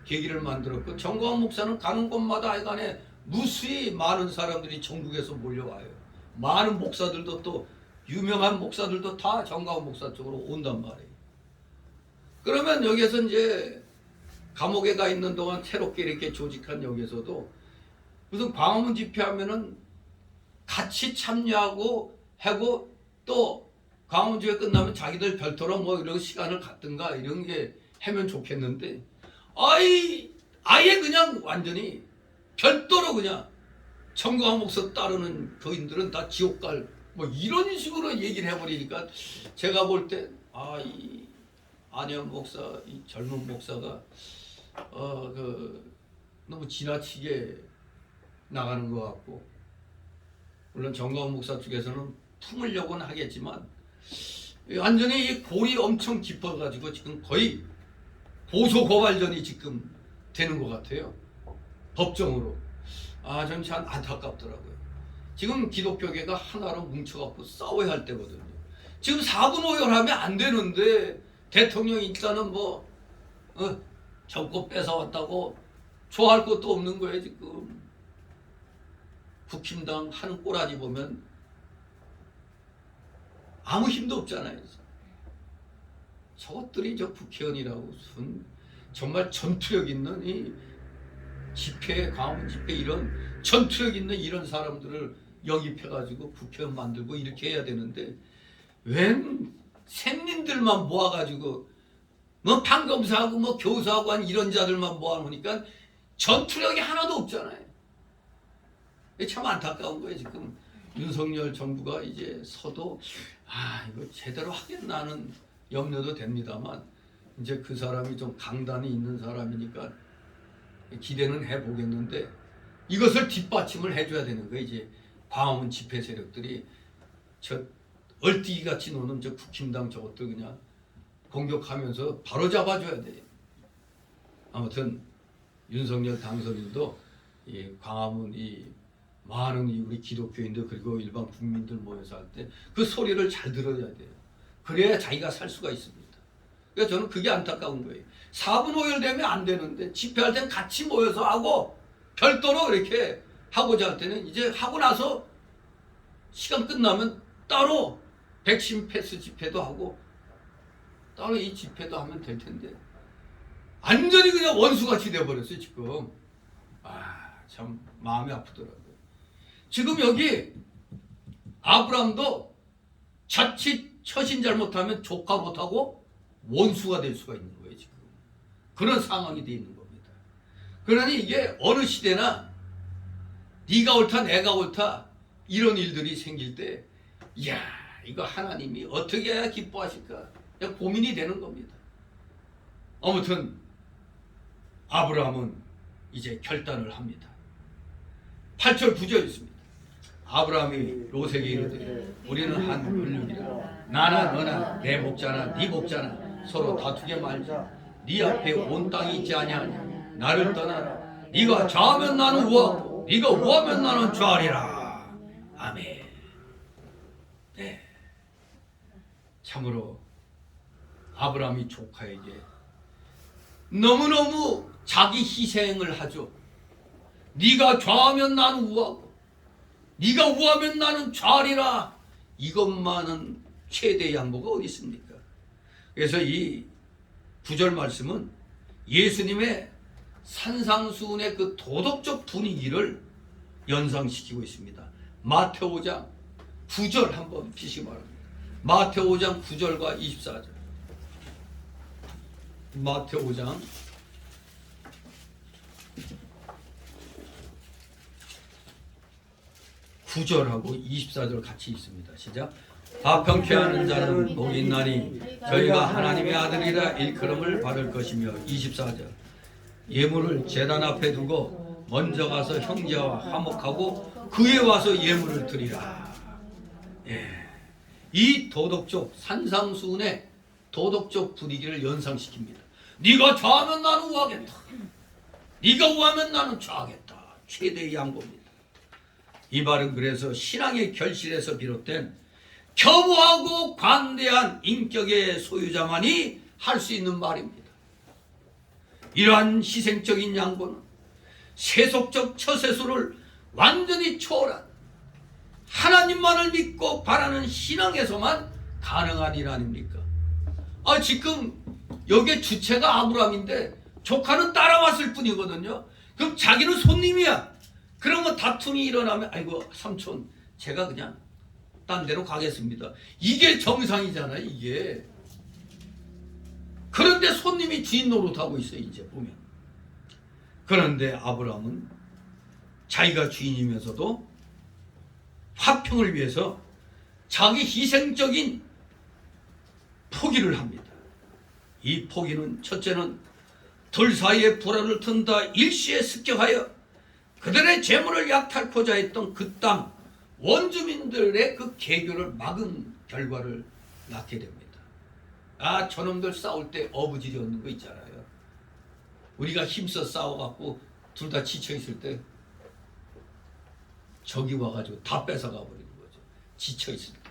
계기를 만들었고, 정광훈 목사는 가는 곳마다 하여간에 무수히 많은 사람들이 전국에서 몰려와요. 많은 목사들도 또 유명한 목사들도 다 정광훈 목사 쪽으로 온단 말이에요. 그러면 여기서 이제 감옥에 가 있는 동안 새롭게 이렇게 조직한 여기서도 무슨 광화문 집회하면은 같이 참여하고 하고 또 광화문 집회 끝나면 자기들 별도로 뭐 이런 시간을 갖든가 이런 게 하면 좋겠는데 아예 그냥 완전히 별도로 그냥 정광훈 목사 따르는 교인들은 다 지옥 갈 뭐 이런 식으로 얘기를 해버리니까 제가 볼 때 이 안희안 목사, 이 젊은 목사가 너무 지나치게 나가는 것 같고, 물론 정광훈 목사 쪽에서는 품으려고는 하겠지만 완전히 이 골이 엄청 깊어가지고 지금 거의 보소 고발전이 지금 되는 것 같아요. 법정으로. 저는 참 안타깝더라고요. 지금 기독교계가 하나로 뭉쳐갖고 싸워야 할 때거든요. 지금 4분 오열하면 안 되는데 대통령이 일단은 정권 뺏어왔다고 좋아할 것도 없는 거예요. 지금 국힘당 하는 꼬라지 보면 아무 힘도 없잖아요. 저것들이 저 국회의원이라고 정말 전투력 있는 이 집회, 광화문 집회 이런 전투력 있는 이런 사람들을 영입해가지고 국회의원 만들고 이렇게 해야 되는데 웬 샘님들만 모아가지고 뭐 판검사하고 뭐 교사하고 한 이런 자들만 모아놓으니까 전투력이 하나도 없잖아요. 참 안타까운 거예요. 지금 윤석열 정부가 이제 서도 이거 제대로 하겠나 하는 염려도 됩니다만 이제 그 사람이 좀 강단이 있는 사람이니까 기대는 해보겠는데 이것을 뒷받침을 해줘야 되는 거예요. 이제 광화문 집회 세력들이 저 얼뛰기같이 노는 저 국힘당 저것들 그냥 공격하면서 바로 잡아줘야 돼요. 아무튼 윤석열 당선인도 이 광화문 이 많은 우리 기독교인들 그리고 일반 국민들 모여서 할 때 그 소리를 잘 들어야 돼요. 그래야 자기가 살 수가 있습니다. 그래서 저는 그게 안타까운 거예요. 4분 오열되면 안 되는데 집회할 땐 같이 모여서 하고 별도로 이렇게 하고자 할 때는 이제 하고 나서 시간 끝나면 따로 백신 패스 집회도 하고 따로 이 집회도 하면 될 텐데 완전히 그냥 원수같이 돼버렸어요. 지금 참 마음이 아프더라고요. 지금 여기 아브라함도 자칫 처신 잘못하면 조카 못하고 원수가 될 수가 있는 거예요. 지금 그런 상황이 돼 있는 겁니다. 그러니 이게 어느 시대나 네가 옳다 내가 옳다 이런 일들이 생길 때 이거 하나님이 어떻게 해야 기뻐하실까 그냥 고민이 되는 겁니다. 아무튼 아브라함은 이제 결단을 합니다. 8절 9절 있습니다. 아브라함이 롯에게 이르되 우리는 한 물류이라 나나 너나 내 목자나 네 목자나 서로 다투게 말자. 네 앞에 온 땅이 있지 아니하냐. 나를 떠나라. 네가 좌하면 나는 우하고 네가 우하면 나는 좌리라. 아멘. 네. 참으로 아브라함이 조카에게 너무너무 자기 희생을 하죠. 네가 좌하면 나는 우하고 네가 우하면 나는 좌리라. 이것만은 최대의 양보가 어디 있습니까? 그래서 이 9절 말씀은 예수님의 산상수훈의 그 도덕적 분위기를 연상시키고 있습니다. 마태오 5장 9절 한번 피시기 바랍니다. 마태오 5장 9절과 24절. 마태오 5장 9절하고 24절 같이 있습니다. 시작. 화평케 하는 자는 복이 있나니 저희가 하나님의 아들이라 일컬음을 받을 것이며 24절. 예물을 제단 앞에 두고 먼저 가서 형제와 화목하고 그에 와서 예물을 드리라. 예. 이 도덕적 산상수훈의 도덕적 분위기를 연상시킵니다. 네가 좌하면 나는 우하겠다. 네가 우하면 나는 좌하겠다. 최대의 양보입니다. 이 말은 그래서 신앙의 결실에서 비롯된 겸허하고 관대한 인격의 소유자만이 할 수 있는 말입니다. 이러한 희생적인 양보는 세속적 처세술을 완전히 초월한 하나님만을 믿고 바라는 신앙에서만 가능한 일 아닙니까? 지금 여기에 주체가 아브라함인데 조카는 따라왔을 뿐이거든요. 그럼 자기는 손님이야. 그러면 다툼이 일어나면 아이고 삼촌 제가 그냥 딴 데로 가겠습니다. 이게 정상이잖아요. 이게. 그런데 손님이 주인 노릇하고 있어요. 이제 보면. 그런데 아브라함은 자기가 주인이면서도 화평을 위해서 자기 희생적인 포기를 합니다. 이 포기는 첫째는 둘 사이에 불화를 튼다 일시에 습격하여 그들의 재물을 약탈코자 했던 그 땅 원주민들의 그 개교를 막은 결과를 낳게 됩니다. 저놈들 싸울 때 어부지리 얻는 거 있잖아요. 우리가 힘써 싸워갖고 둘 다 지쳐있을 때 적이 와가지고 다 뺏어가 버리는 거죠. 지쳐있을 때.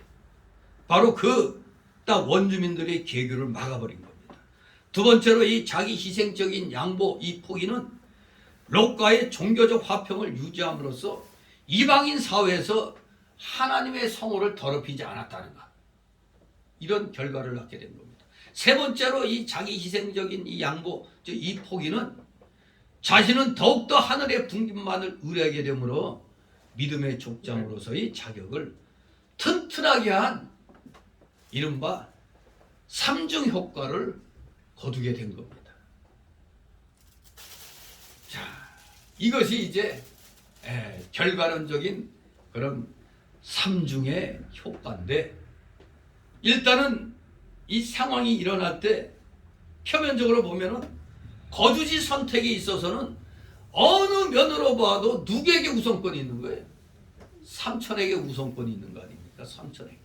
바로 그 땅 원주민들의 개교를 막아버린 겁니다. 두 번째로 이 자기 희생적인 양보, 이 포기는 롯과의 종교적 화평을 유지함으로써 이방인 사회에서 하나님의 성호를 더럽히지 않았다는 것. 이런 결과를 낳게 된 겁니다. 세 번째로 이 자기 희생적인 이 양보, 이 포기는 자신은 더욱더 하늘의 분깃만을 의뢰하게 되므로 믿음의 족장으로서의 자격을 튼튼하게 한 이른바 삼중 효과를 거두게 된 겁니다. 자, 이것이 이제 결과론적인 그런 삼중의 효과인데, 일단은 이 상황이 일어날 때 표면적으로 보면은 거주지 선택에 있어서는 어느 면으로 봐도 누구에게 우선권이 있는 거예요? 삼촌에게 우선권이 있는 거 아닙니까? 삼촌에게.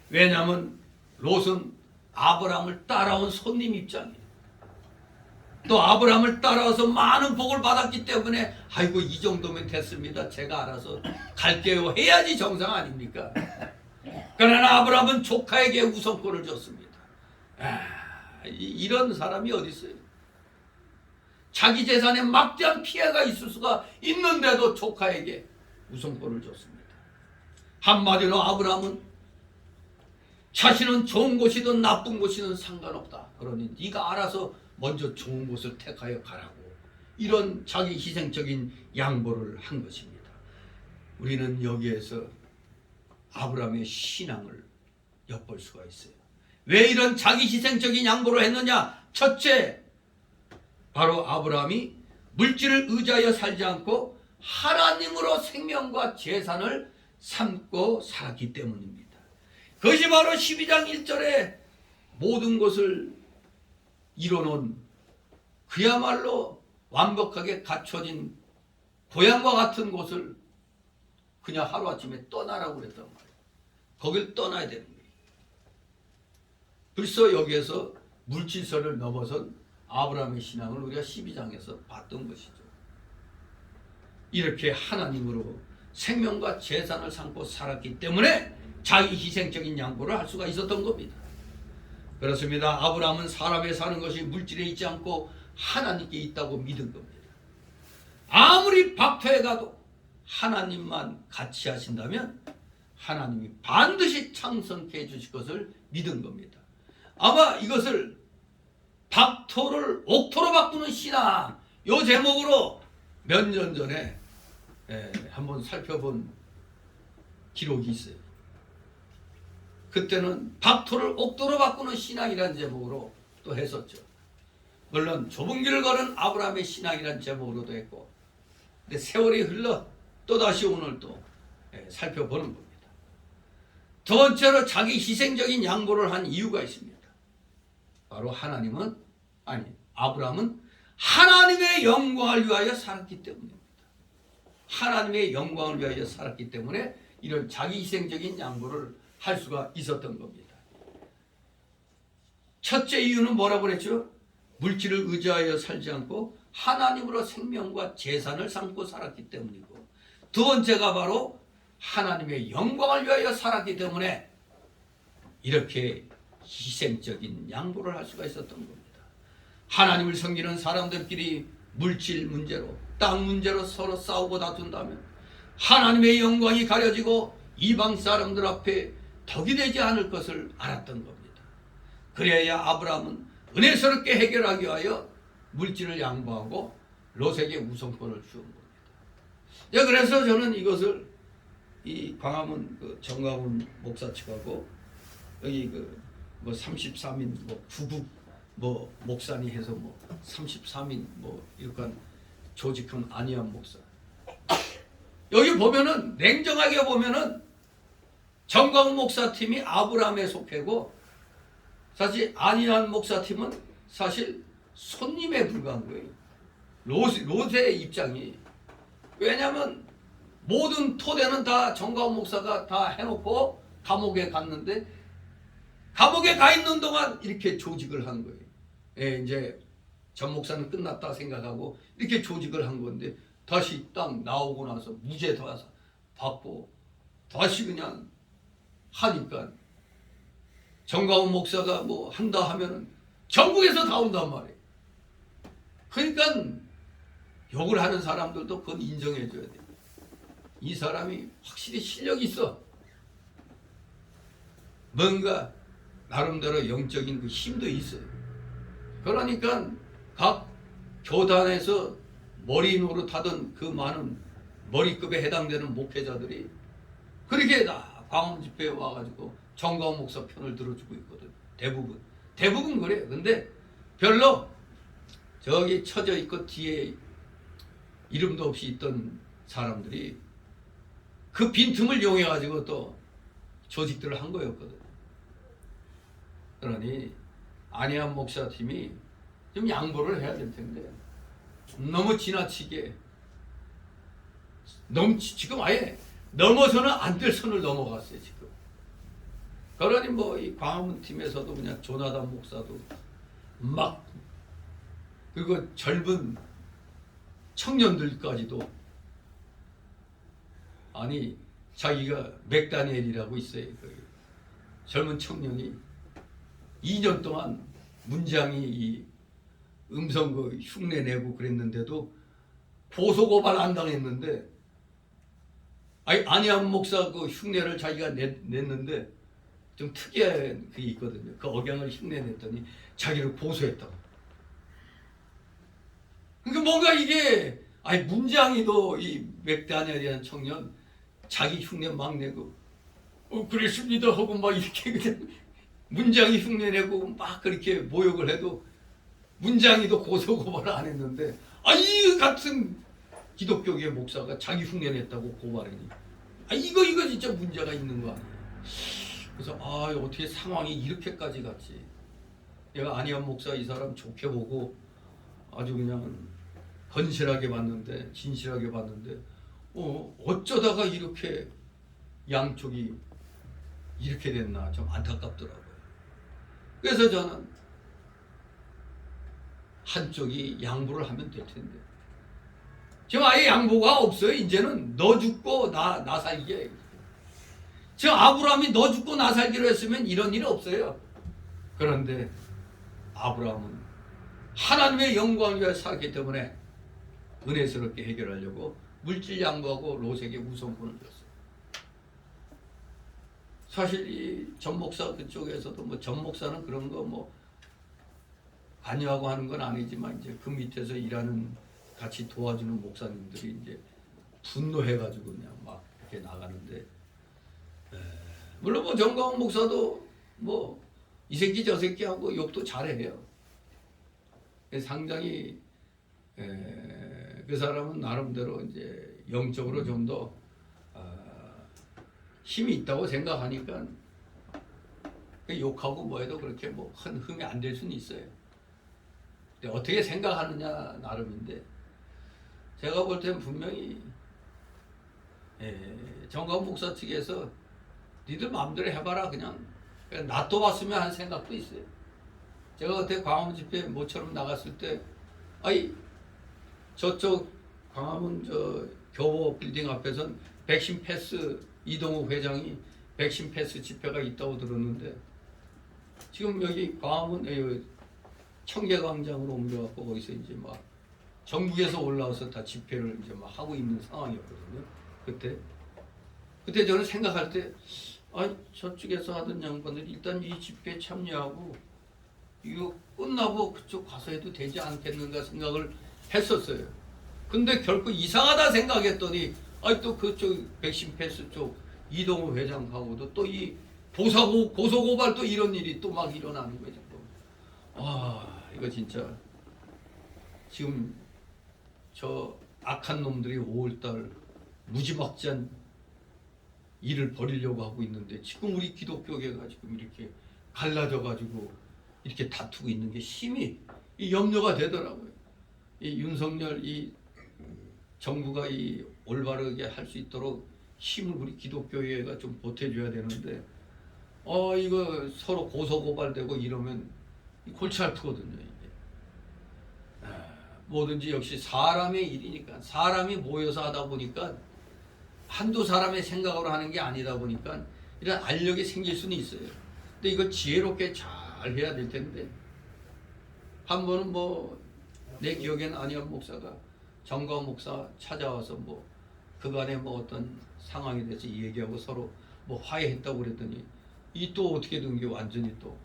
왜냐하면 롯은 아브라함을 따라온 손님 입장이에요. 또 아브라함을 따라와서 많은 복을 받았기 때문에 아이고 이 정도면 됐습니다. 제가 알아서 갈게요 해야지 정상 아닙니까? 그러나 아브라함은 조카에게 우선권을 줬습니다. 이런 사람이 어디 있어요? 자기 재산에 막대한 피해가 있을 수가 있는데도 조카에게 우선권을 줬습니다. 한마디로 아브라함은 자신은 좋은 곳이든 나쁜 곳이든 상관없다. 그러니 네가 알아서 먼저 좋은 곳을 택하여 가라고, 이런 자기 희생적인 양보를 한 것입니다. 우리는 여기에서 아브라함의 신앙을 엿볼 수가 있어요. 왜 이런 자기 희생적인 양보를 했느냐? 첫째, 바로 아브라함이 물질을 의지하여 살지 않고 하나님으로 생명과 재산을 삼고 살았기 때문입니다. 그것이 바로 12장 1절에 모든 것을 이뤄놓은 그야말로 완벽하게 갖춰진 고향과 같은 곳을 그냥 하루아침에 떠나라고 그랬단 말이에요. 거길 떠나야 되는 거예요. 벌써 여기에서 물질서를 넘어선 아브라함의 신앙을 우리가 12장에서 봤던 것이죠. 이렇게 하나님으로 생명과 재산을 삼고 살았기 때문에 자기 희생적인 양보를 할 수가 있었던 겁니다. 그렇습니다. 아브라함은 사람의 사는 것이 물질에 있지 않고 하나님께 있다고 믿은 겁니다. 아무리 박토해 가도 하나님만 같이 하신다면 하나님이 반드시 창성케 해주실 것을 믿은 겁니다. 아마 이것을 박토를 옥토로 바꾸는 신앙, 이 제목으로 몇 년 전에 한번 살펴본 기록이 있어요. 그때는 박토를 옥토로 바꾸는 신앙이라는 제목으로 또 했었죠. 물론 좁은 길을 걸은 아브라함의 신앙이라는 제목으로도 했고, 근데 세월이 흘러 또다시 오늘 또 살펴보는 겁니다. 두 번째로 자기 희생적인 양보를 한 이유가 있습니다. 바로 아브라함은 하나님의 영광을 위하여 살았기 때문입니다. 하나님의 영광을 위하여 살았기 때문에 이런 자기 희생적인 양보를 할 수가 있었던 겁니다. 첫째 이유는 뭐라고 그랬죠? 물질을 의지하여 살지 않고 하나님으로 생명과 재산을 삼고 살았기 때문이고, 두 번째가 바로 하나님의 영광을 위하여 살았기 때문에 이렇게 희생적인 양보를 할 수가 있었던 겁니다. 하나님을 섬기는 사람들끼리 물질 문제로, 땅 문제로 서로 싸우고 다툰다면 하나님의 영광이 가려지고 이방 사람들 앞에 덕이 되지 않을 것을 알았던 겁니다. 그래야 아브라함은 은혜스럽게 해결하기 위하여 물질을 양보하고 롯에게 우선권을 주은 겁니다. 그래서 저는 이것을 이 광화문 정광훈 목사 측하고 여기 33인 구국 목사니 해서 33인 이렇게 조직한 안희환 목사, 여기 보면은 냉정하게 보면은 정광훈 목사 팀이 아브라함에 속하고, 사실 안희환 목사 팀은 사실 손님에 불과한 거예요. 롯의 입장이. 왜냐하면 모든 토대는 다 정광훈 목사가 다 해놓고 감옥에 갔는데, 감옥에 가 있는 동안 이렇게 조직을 한 거예요. 이제 전 목사는 끝났다 생각하고 이렇게 조직을 한 건데, 다시 딱 나오고 나서 무죄 받고 다시 그냥 하니까 정광훈 목사가 한다 하면은 전국에서 다 온단 말이에요. 그러니까 욕을 하는 사람들도 그건 인정해 줘야 돼요. 이 사람이 확실히 실력이 있어. 뭔가 나름대로 영적인 그 힘도 있어요. 그러니까 각 교단에서 머리 노릇하던 그 많은 머리급에 해당되는 목회자들이 그렇게 다 광화문 집회에 와가지고 정광훈 목사 편을 들어주고 있거든. 대부분 그래요. 근데 별로 저기 처져 있고 뒤에 이름도 없이 있던 사람들이 그 빈틈을 이용해가지고 또 조직들을 한 거였거든. 그러니 안희환 목사 팀이 좀 양보를 해야 될 텐데 너무 지나치게 지금 아예 넘어서는 안 될 선을 넘어갔어요 지금. 그러니 이 광화문 팀에서도 그냥 조나단 목사도 막, 그리고 젊은 청년들까지도 아니 자기가 맥다니엘이라고 있어요. 그 젊은 청년이 2년 동안 문장이 이 음성 흉내 내고 그랬는데도 고소고발 안 당했는데, 안희환 목사 그 흉내를 자기가 냈는데 좀 특이한 그게 있거든요. 그 억양을 흉내 냈더니 자기를 고소했다고. 그러니까 뭔가 이게 문장이도 이 맥다니엘이라는 청년 자기 흉내 막 내고 그랬습니다 하고 막 이렇게 그냥 문장이 흉내 내고 막 그렇게 모욕을 해도 문장이도 고소고발을 안 했는데 이 같은 기독교계 목사가 자기 흉내 냈다고 고발하니 이거 진짜 문제가 있는 거 아니에요. 그래서 어떻게 상황이 이렇게까지 갔지. 내가 안희환 목사 이 사람 좋게 보고 아주 그냥 건실하게 봤는데, 진실하게 봤는데 어쩌다가 이렇게 양쪽이 이렇게 됐나 좀 안타깝더라고요. 그래서 저는 한쪽이 양보를 하면 될 텐데 지금 아예 양보가 없어요. 이제는 너 죽고 나 살기야. 지금 아브라함이 너 죽고 나 살기로 했으면 이런 일이 없어요. 그런데 아브라함은 하나님의 영광을 위해 살기 때문에 은혜스럽게 해결하려고 물질 양보하고 롯에게 우선권을 줬어요. 사실 이 전 목사 그쪽에서도 뭐 전 목사는 그런 거 뭐 관여하고 하는 건 아니지만 이제 그 밑에서 일하는 같이 도와주는 목사님들이 이제 분노해가지고 그냥 막 이렇게 나가는데, 물론 뭐 정광훈 목사도 뭐 이 새끼 저 새끼 하고 욕도 잘해요. 상당히 그 사람은 나름대로 이제 영적으로 좀 더 힘이 있다고 생각하니까 욕하고 뭐해도 그렇게 뭐 큰 흠이 안 될 수는 있어요. 근데 어떻게 생각하느냐 나름인데, 제가 볼 때는 분명히 정광훈 목사 측에서 니들 마음대로 해봐라 그냥 놔둬봤으면 하는 생각도 있어요. 제가 그때 광화문 집회 모처럼 나갔을 때, 아이 저쪽 광화문 저 교보 빌딩 앞에선 백신 패스 이동욱 회장이 백신 패스 집회가 있다고 들었는데, 지금 여기 광화문 청계광장으로 옮겨갖고 거기서 이제 막 전국에서 올라와서 다 집회를 이제 막 하고 있는 상황이었거든요. 그때 저는 생각할 때, 저쪽에서 하던 양반들이 일단 이 집회에 참여하고 이거 끝나고 그쪽 가서 해도 되지 않겠는가 생각을 했었어요. 근데 결코 이상하다 생각했더니 또 그쪽 백신 패스 쪽 이동호 회장하고도 또 이 고소고발 또 이런 일이 또 막 일어나는 거죠. 이거 진짜 지금 저 악한 놈들이 5월달 무지막지한 일을 벌이려고 하고 있는데, 지금 우리 기독교계가 지금 이렇게 갈라져가지고 이렇게 다투고 있는 게 심히 이 염려가 되더라고요. 이 윤석열 이 정부가 이 올바르게 할 수 있도록 힘을 우리 기독교회가 좀 보태줘야 되는데, 이거 서로 고소고발되고 이러면 골치 아프거든요. 이게 뭐든지 역시 사람의 일이니까, 사람이 모여서 하다 보니까 한두 사람의 생각으로 하는 게 아니다 보니까 이런 알력이 생길 수는 있어요. 근데 이걸 지혜롭게 잘 해야 될 텐데, 한 번은 뭐 내 기억에는 안희연 목사가 정광훈 목사 찾아와서 뭐 그간에 뭐 어떤 상황에 대해서 얘기하고 서로 뭐 화해했다고 그랬더니 이 또 어떻게 된 게 완전히 또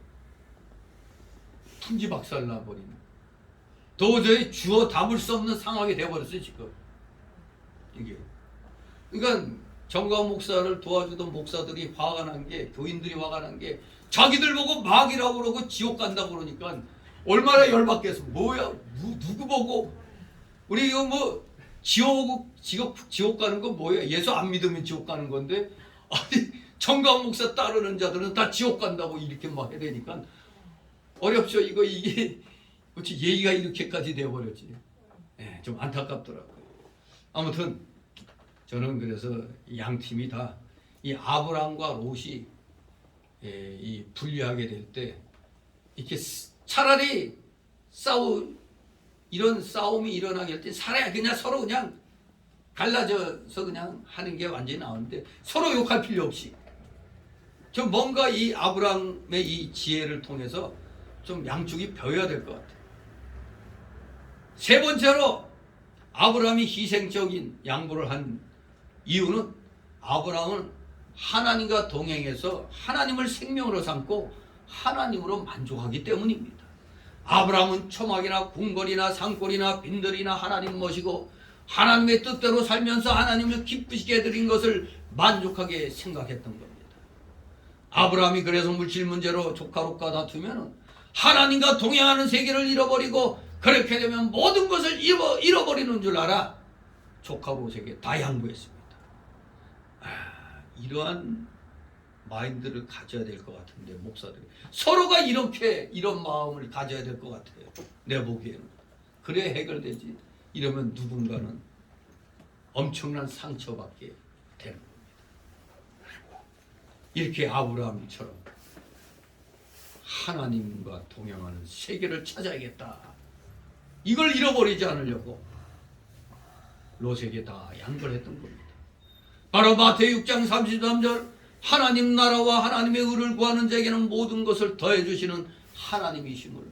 풍지박살 나버리는, 도저히 주어 담을 수 없는 상황이 돼버렸어요 지금 이게. 그러니까 정광훈 목사를 도와주던 목사들이 화가 난 게, 교인들이 화가 난 게, 자기들 보고 마귀라고 그러고 지옥 간다고 그러니까 얼마나 열받겠어. 뭐야 누구 보고 우리 이거 뭐 지옥 가는 건 뭐야? 예수 안 믿으면 지옥 가는 건데, 아니 정광훈 목사 따르는 자들은 다 지옥 간다고 이렇게 막 해야 되니까 어렵죠. 이게 어찌 예의가 이렇게까지 돼버렸지. 좀 안타깝더라고요. 아무튼 저는 그래서 양 팀이 다 이 아브람과 롯이 이 분리하게 될 때 이렇게 차라리 이런 싸움이 일어나게 할 때 차라리 그냥 서로 그냥 갈라져서 그냥 하는 게 완전히 나오는데, 서로 욕할 필요 없이 좀 뭔가 이 아브람의 이 지혜를 통해서 좀 양쪽이 벼야 될 것 같아요. 세 번째로 아브람이 희생적인 양보를 한 이유는, 아브람은 하나님과 동행해서 하나님을 생명으로 삼고 하나님으로 만족하기 때문입니다. 아브람은 초막이나 궁궐이나 산골이나 빈들이나 하나님 모시고 하나님의 뜻대로 살면서 하나님을 기쁘시게 해드린 것을 만족하게 생각했던 겁니다. 아브람이 그래서 물질 문제로 조카롯과 다투면 하나님과 동행하는 세계를 잃어버리고, 그렇게 되면 모든 것을 잃어버리는 줄 알아 조카롯에게 다 양보했습니다. 이러한 마인드를 가져야 될 것 같은데, 목사들이 서로가 이런 마음을 가져야 될 것 같아요. 내 보기에는 그래야 해결되지. 이러면 누군가는 엄청난 상처받게 되는 겁니다. 이렇게 아브라함처럼 하나님과 동행하는 세계를 찾아야겠다, 이걸 잃어버리지 않으려고 롯에게 다 양보를 했던 겁니다. 바로 마태복음 6장 33절 하나님 나라와 하나님의 의를 구하는 자에게는 모든 것을 더해 주시는 하나님이심을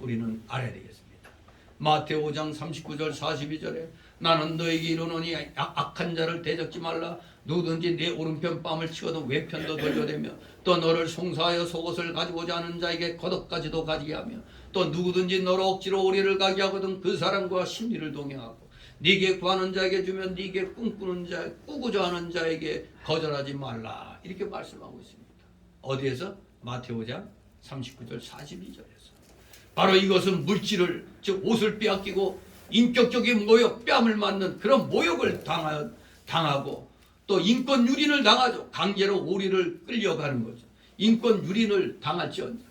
우리는 알아야 되겠습니다. 마태복음 5장 39절 42절에 나는 너에게 이르노니 악한 자를 대적지 말라. 누구든지 내 오른편 뺨을 치고도 왼편도 돌려대며 또 너를 송사하여 속옷을 가지고자 하는 자에게 겉옷까지도 가지게 하며 또 누구든지 너를 억지로 오리를 가게 하거든 그 사람과 심리를 동행하고 네게 구하는 자에게 주면 네게 꿈꾸는 자 꾸고자 하는 자에게 거절하지 말라. 이렇게 말씀하고 있습니다. 어디에서? 마태복음 5장 39절 42절에서. 바로 이것은 물질을 즉 옷을 빼앗기고 인격적인 모욕 뺨을 맞는 그런 모욕을 당하고 또 인권 유린을 당하죠. 강제로 오리를 끌려가는 거죠. 인권 유린을 당할지언정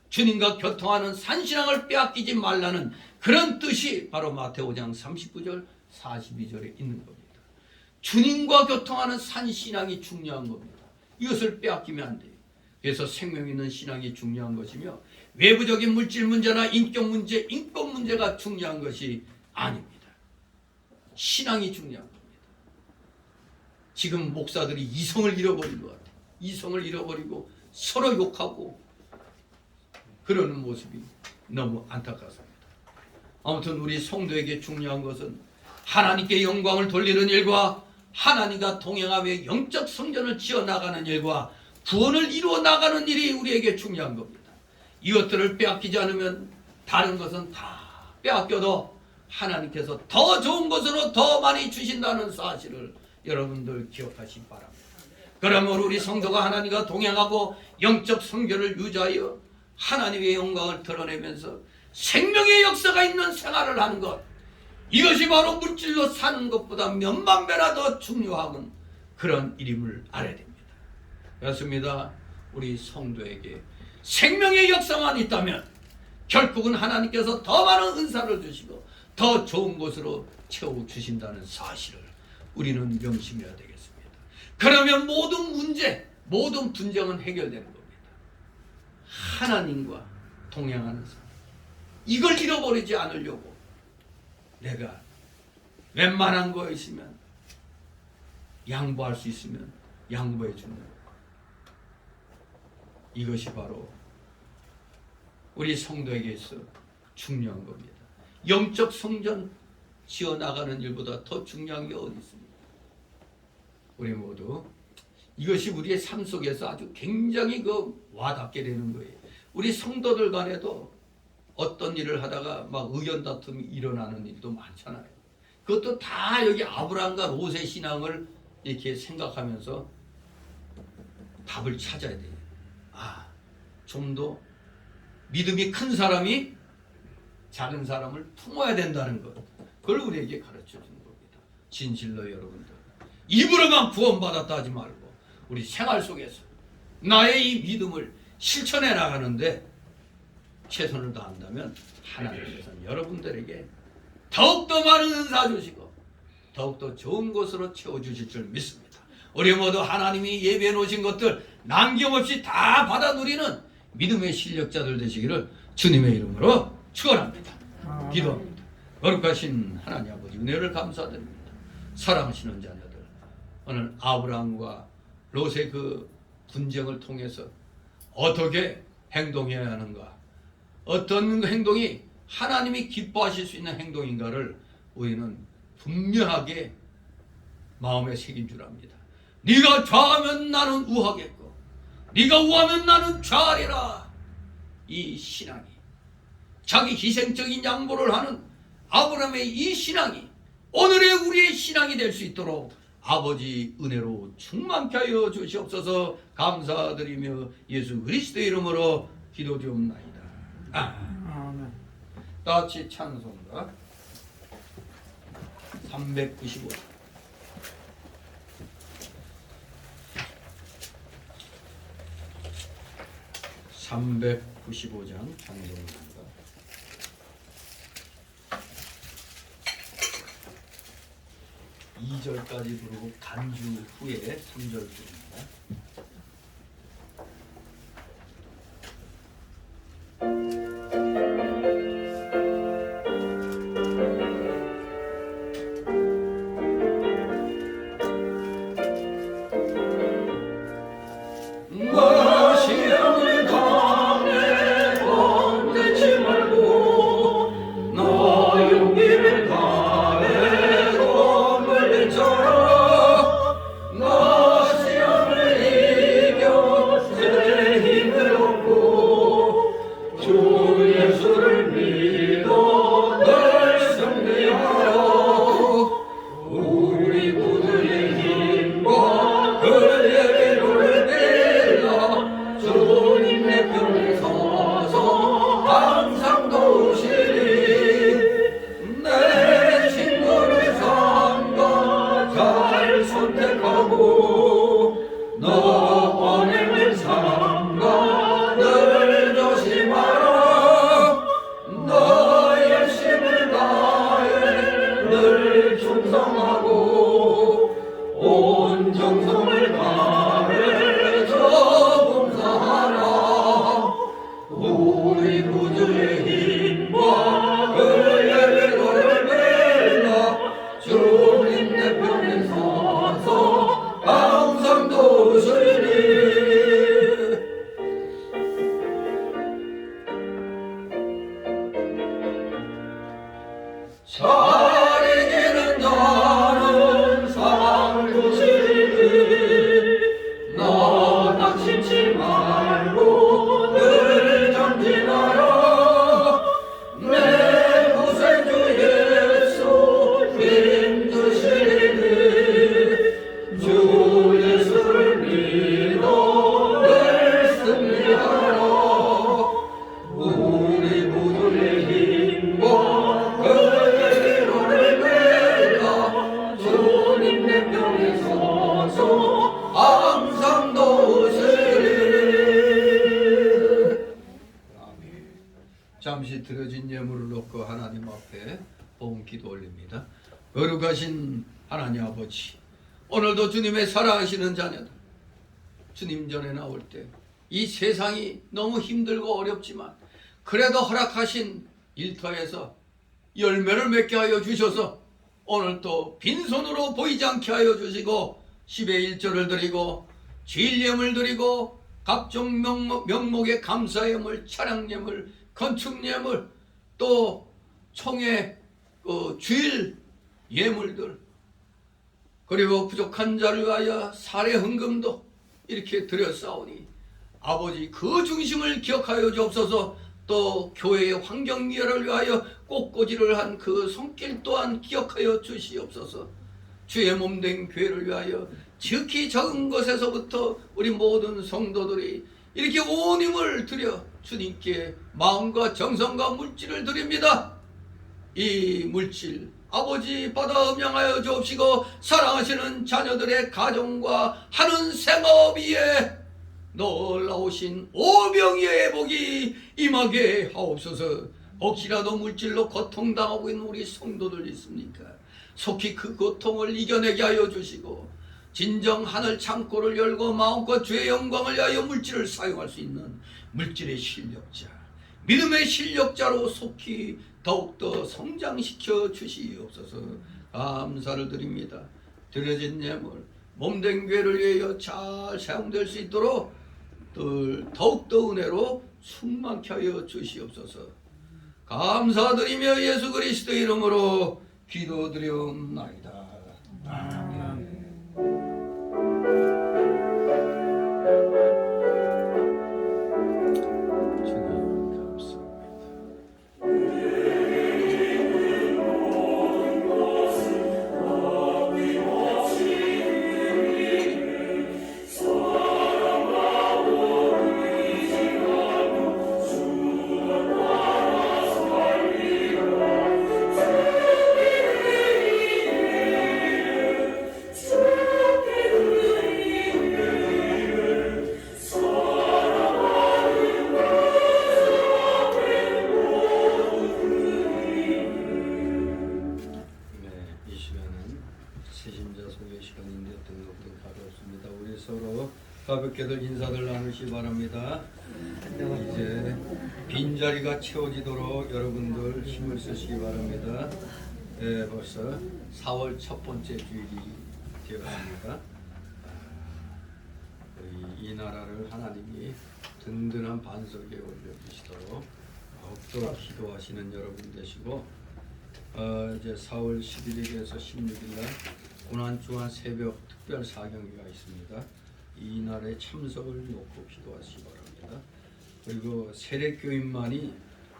주님과 교통하는 산신앙을 빼앗기지 말라는 그런 뜻이 바로 마태복음 5장 39절 42절에 있는 겁니다. 주님과 교통하는 산신앙이 중요한 겁니다. 이것을 빼앗기면 안 돼요. 그래서 생명 있는 신앙이 중요한 것이며 외부적인 물질 문제나 인격 문제, 인권 문제가 중요한 것이 아닙니다. 신앙이 중요한 겁니다. 지금 목사들이 이성을 잃어버린 것 같아요. 이성을 잃어버리고 서로 욕하고 그러는 모습이 너무 안타깝습니다. 아무튼 우리 성도에게 중요한 것은 하나님께 영광을 돌리는 일과 하나님과 동행하며 영적 성전을 지어나가는 일과 구원을 이루어 나가는 일이 우리에게 중요한 겁니다. 이것들을 빼앗기지 않으면 다른 것은 다 빼앗겨도 하나님께서 더 좋은 것으로 더 많이 주신다는 사실을 여러분들 기억하시기 바랍니다. 그러므로 우리 성도가 하나님과 동행하고 영적 성전을 유지하여 하나님의 영광을 드러내면서 생명의 역사가 있는 생활을 하는 것, 이것이 바로 물질로 사는 것보다 몇만 배나 더 중요한 그런 일임을 알아야 됩니다. 그렇습니다. 우리 성도에게 생명의 역사만 있다면 결국은 하나님께서 더 많은 은사를 주시고 더 좋은 곳으로 채워주신다는 사실을 우리는 명심해야 되겠습니다. 그러면 모든 문제, 모든 분쟁은 해결되는 겁니다. 하나님과 동행하는 삶, 이걸 잃어버리지 않으려고 내가 웬만한 거 있으면 양보할 수 있으면 양보해 주는 것, 이것이 바로 우리 성도에게서 중요한 겁니다. 영적 성전 지어나가는 일보다 더 중요한 게 어디 있습니까? 우리 모두 이것이 우리의 삶 속에서 아주 굉장히 와닿게 되는 거예요. 우리 성도들 간에도 어떤 일을 하다가 막 의견 다툼이 일어나는 일도 많잖아요. 그것도 다 여기 아브라함과 롯의 신앙을 이렇게 생각하면서 답을 찾아야 돼요. 좀 더 믿음이 큰 사람이 작은 사람을 품어야 된다는 것, 그걸 우리에게 가르쳐 주는 겁니다. 진실로 여러분들, 입으로만 구원받았다 하지 말고 우리 생활 속에서 나의 이 믿음을 실천해 나가는데 최선을 다한다면 하나님께서는 여러분들에게 더욱더 많은 은사 주시고 더욱더 좋은 것으로 채워주실 줄 믿습니다. 우리 모두 하나님이 예배해 놓으신 것들 남김없이 다 받아 누리는 믿음의 실력자들 되시기를 주님의 이름으로 축원합니다. 기도합니다. 거룩하신 하나님 아버지, 은혜를 감사드립니다. 사랑하시는 자녀들, 오늘 아브라함과 롯의 그 분쟁을 통해서 어떻게 행동해야 하는가, 어떤 행동이 하나님이 기뻐하실 수 있는 행동인가를 우리는 분명하게 마음에 새긴 줄 압니다. 네가 좌하면 나는 우하겠고 네가 우하면 나는 좌하리라. 이 신앙이, 자기 희생적인 양보를 하는 아브라함의 이 신앙이 오늘의 우리의 신앙이 될 수 있도록 아버지 은혜로 충만케 하여 주시옵소서. 감사드리며 예수 그리스도의 이름으로 기도드리옵나이다. 아멘. 다 같이 찬송가 395. 395장 찬송가 2절까지 부르고 간주 후에 3절 부릅니다. 살이기는 나는 상주시니 너 낙심치 말고 늘 전진하라 내 구세주 예수 힘드시니 주 예수를 믿어 늘 승리하라 우리 모두의 힘과 주님 내 편에 서서 항상 도우시리. 아멘. 잠시 드려진 예물을 놓고 하나님 앞에 보험 기도 올립니다. 거룩하신 하나님 아버지, 오늘도 주님의 사랑하시는 자녀들, 주님 전에 나올 때 이 세상이 너무 힘들고 어렵지만 그래도 허락하신 일터에서 열매를 맺게 하여 주셔서 오늘 또 빈손으로 보이지 않게 하여 주시고 10의 1조를 드리고 주일예물 드리고 각종 명목의 감사예물, 차량예물, 건축예물, 또 총회 주일 예물들, 그리고 부족한 자를 위하여 사례 헌금도 이렇게 드렸사오니 아버지 그 중심을 기억하여 주옵소서. 또 교회의 환경미화를 위하여 꽃꽂이를 한 그 손길 또한 기억하여 주시옵소서. 주의 몸된 교회를 위하여 지극히 적은 것에서부터 우리 모든 성도들이 이렇게 온 힘을 들여 주님께 마음과 정성과 물질을 드립니다. 이 물질 아버지 받아 음양하여 주옵시고 사랑하시는 자녀들의 가정과 하는 생업 위에 놀라우신 오병이의 복이 임하게 하옵소서. 혹시라도 물질로 고통당하고 있는 우리 성도들 있습니까? 속히 그 고통을 이겨내게 하여 주시고 진정 하늘 창고를 열고 마음껏 주의 영광을 위하여 물질을 사용할 수 있는 물질의 실력자, 믿음의 실력자로 속히 더욱더 성장시켜 주시옵소서. 감사를 드립니다. 드려진 예물 몸된 교회를 위하여 잘 사용될 수 있도록 더욱더 은혜로 충만케 하여 주시옵소서. 감사드리며 예수 그리스도 이름으로 기도드리옵나이다. 아멘. 주님 감사합니다. 이 시간은 세심자 소개 시간인데 등록된 가볍습니다. 우리 서로 가볍게들 인사들 나누시 바랍니다. 이제 빈자리가 채워지도록 여러분들 힘을 쓰시기 바랍니다. 벌써 4월 첫 번째 주일이 되었습니다. 이 나라를 하나님이 든든한 반석에 올려주시도록 더욱더 기도하시는 여러분 되시고, 이제 4월 11일에서 16일날 고난주간 새벽 특별 사경회가 있습니다. 이 날에 참석을 놓고 기도하시기 바랍니다. 그리고 세례교인만이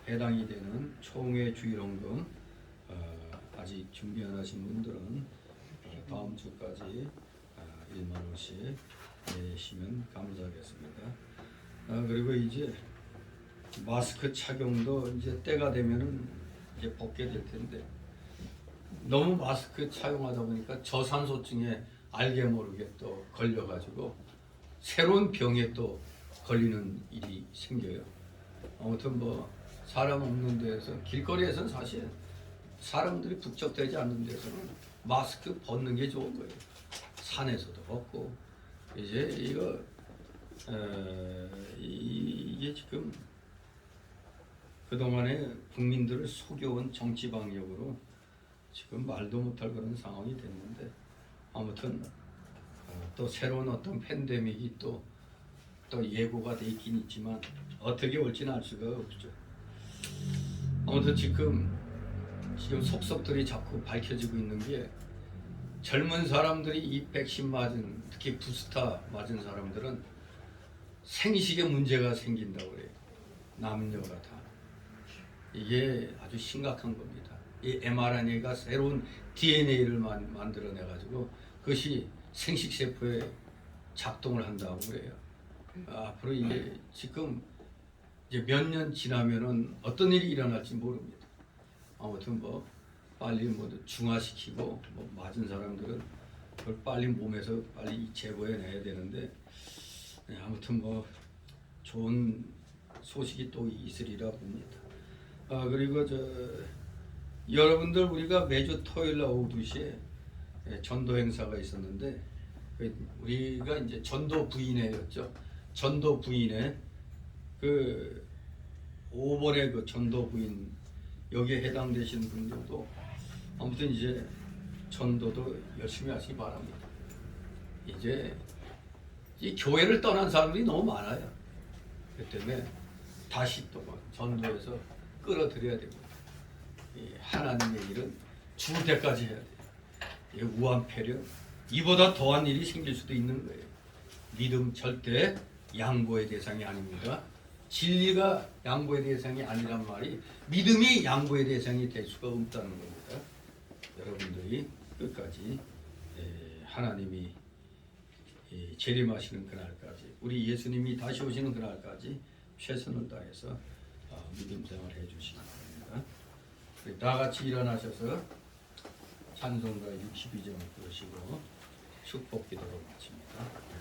해당이 되는 총회 주일헌금 아직 준비 안 하신 분들은 다음 주까지 1만 원씩 내시면 감사하겠습니다. 그리고 이제 마스크 착용도 이제 때가 되면은 이제 벗게 될 텐데 너무 마스크 착용하다 보니까 저산소증에 알게 모르게 또 걸려가지고 새로운 병에 또 걸리는 일이 생겨요. 아무튼 뭐 사람 없는 데에서 길거리에서는 사실 사람들이 북적대지 않는 데서는 마스크 벗는 게 좋은 거예요. 산에서도 벗고 이제 이게 지금 그동안에 국민들을 속여온 정치 방역으로 지금 말도 못할 그런 상황이 됐는데, 아무튼 또 새로운 어떤 팬데믹이 또 예고가 돼 있긴 있지만 어떻게 올지는 알 수가 없죠. 아무튼 지금 지금 속속들이 자꾸 밝혀지고 있는 게 젊은 사람들이 이 백신 맞은, 특히 부스터 맞은 사람들은 생식에 문제가 생긴다고 그래요. 남녀가 다. 이게 아주 심각한 겁니다. 이 mRNA가 새로운 DNA를 만들어내 가지고 그것이 생식세포에 작동을 한다고 그래요. 앞으로 이게 지금 이제 몇 년 지나면은 어떤 일이 일어날지 모릅니다. 아무튼 뭐 빨리 뭐 중화시키고 뭐 맞은 사람들은 그걸 빨리 몸에서 빨리 제거해내야 되는데, 네, 아무튼 뭐 좋은 소식이 또 있으리라 봅니다. 그리고 여러분들 우리가 매주 토요일 날 오후 2시에 전도 행사가 있었는데, 우리가 이제 전도 부인회였죠. 전도 부인회 그 5번의 그 전도 부인 여기에 해당되시는 분들도 아무튼 이제 전도도 열심히 하시기 바랍니다. 이제 이 교회를 떠난 사람들이 너무 많아요. 그렇기 때문에 다시 또 전도해서 끌어들여야 되고, 이 하나님의 일은 죽을 때까지 해야 돼요. 이 우한폐렴 이보다 더한 일이 생길 수도 있는 거예요. 믿음 절대 양보의 대상이 아닙니다. 진리가 양보의 대상이 아니란 말이 믿음이 양보의 대상이 될 수가 없다는 겁니다. 여러분들이 끝까지 하나님이 재림하시는 그날까지, 우리 예수님이 다시 오시는 그날까지 최선을 다해서 믿음 생활 해주시기 바랍니다. 다 같이 일어나셔서 찬송가 62절 부르시고 축복 기도로 마칩니다.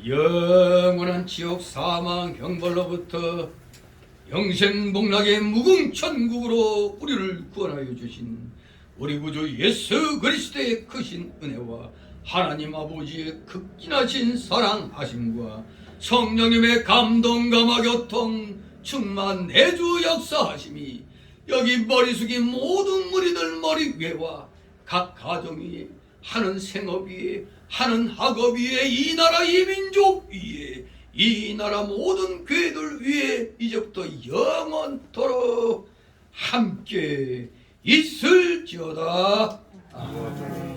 영원한 지옥 사망 형벌로부터 영생복락의 무궁천국으로 우리를 구원하여 주신 우리 구주 예수 그리스도의 크신 은혜와 하나님 아버지의 극진하신 사랑하심과 성령님의 감동 감화 교통 충만 내주 역사하심이 여기 머리 숙인 모든 무리들 머리 위에와 각 가정 위에, 하는 생업 위에, 하는 학업 위에, 이 나라 이 민족 위에, 이 나라 모든 교회들 위에 이제부터 영원토록 함께 있을지어다. 아멘.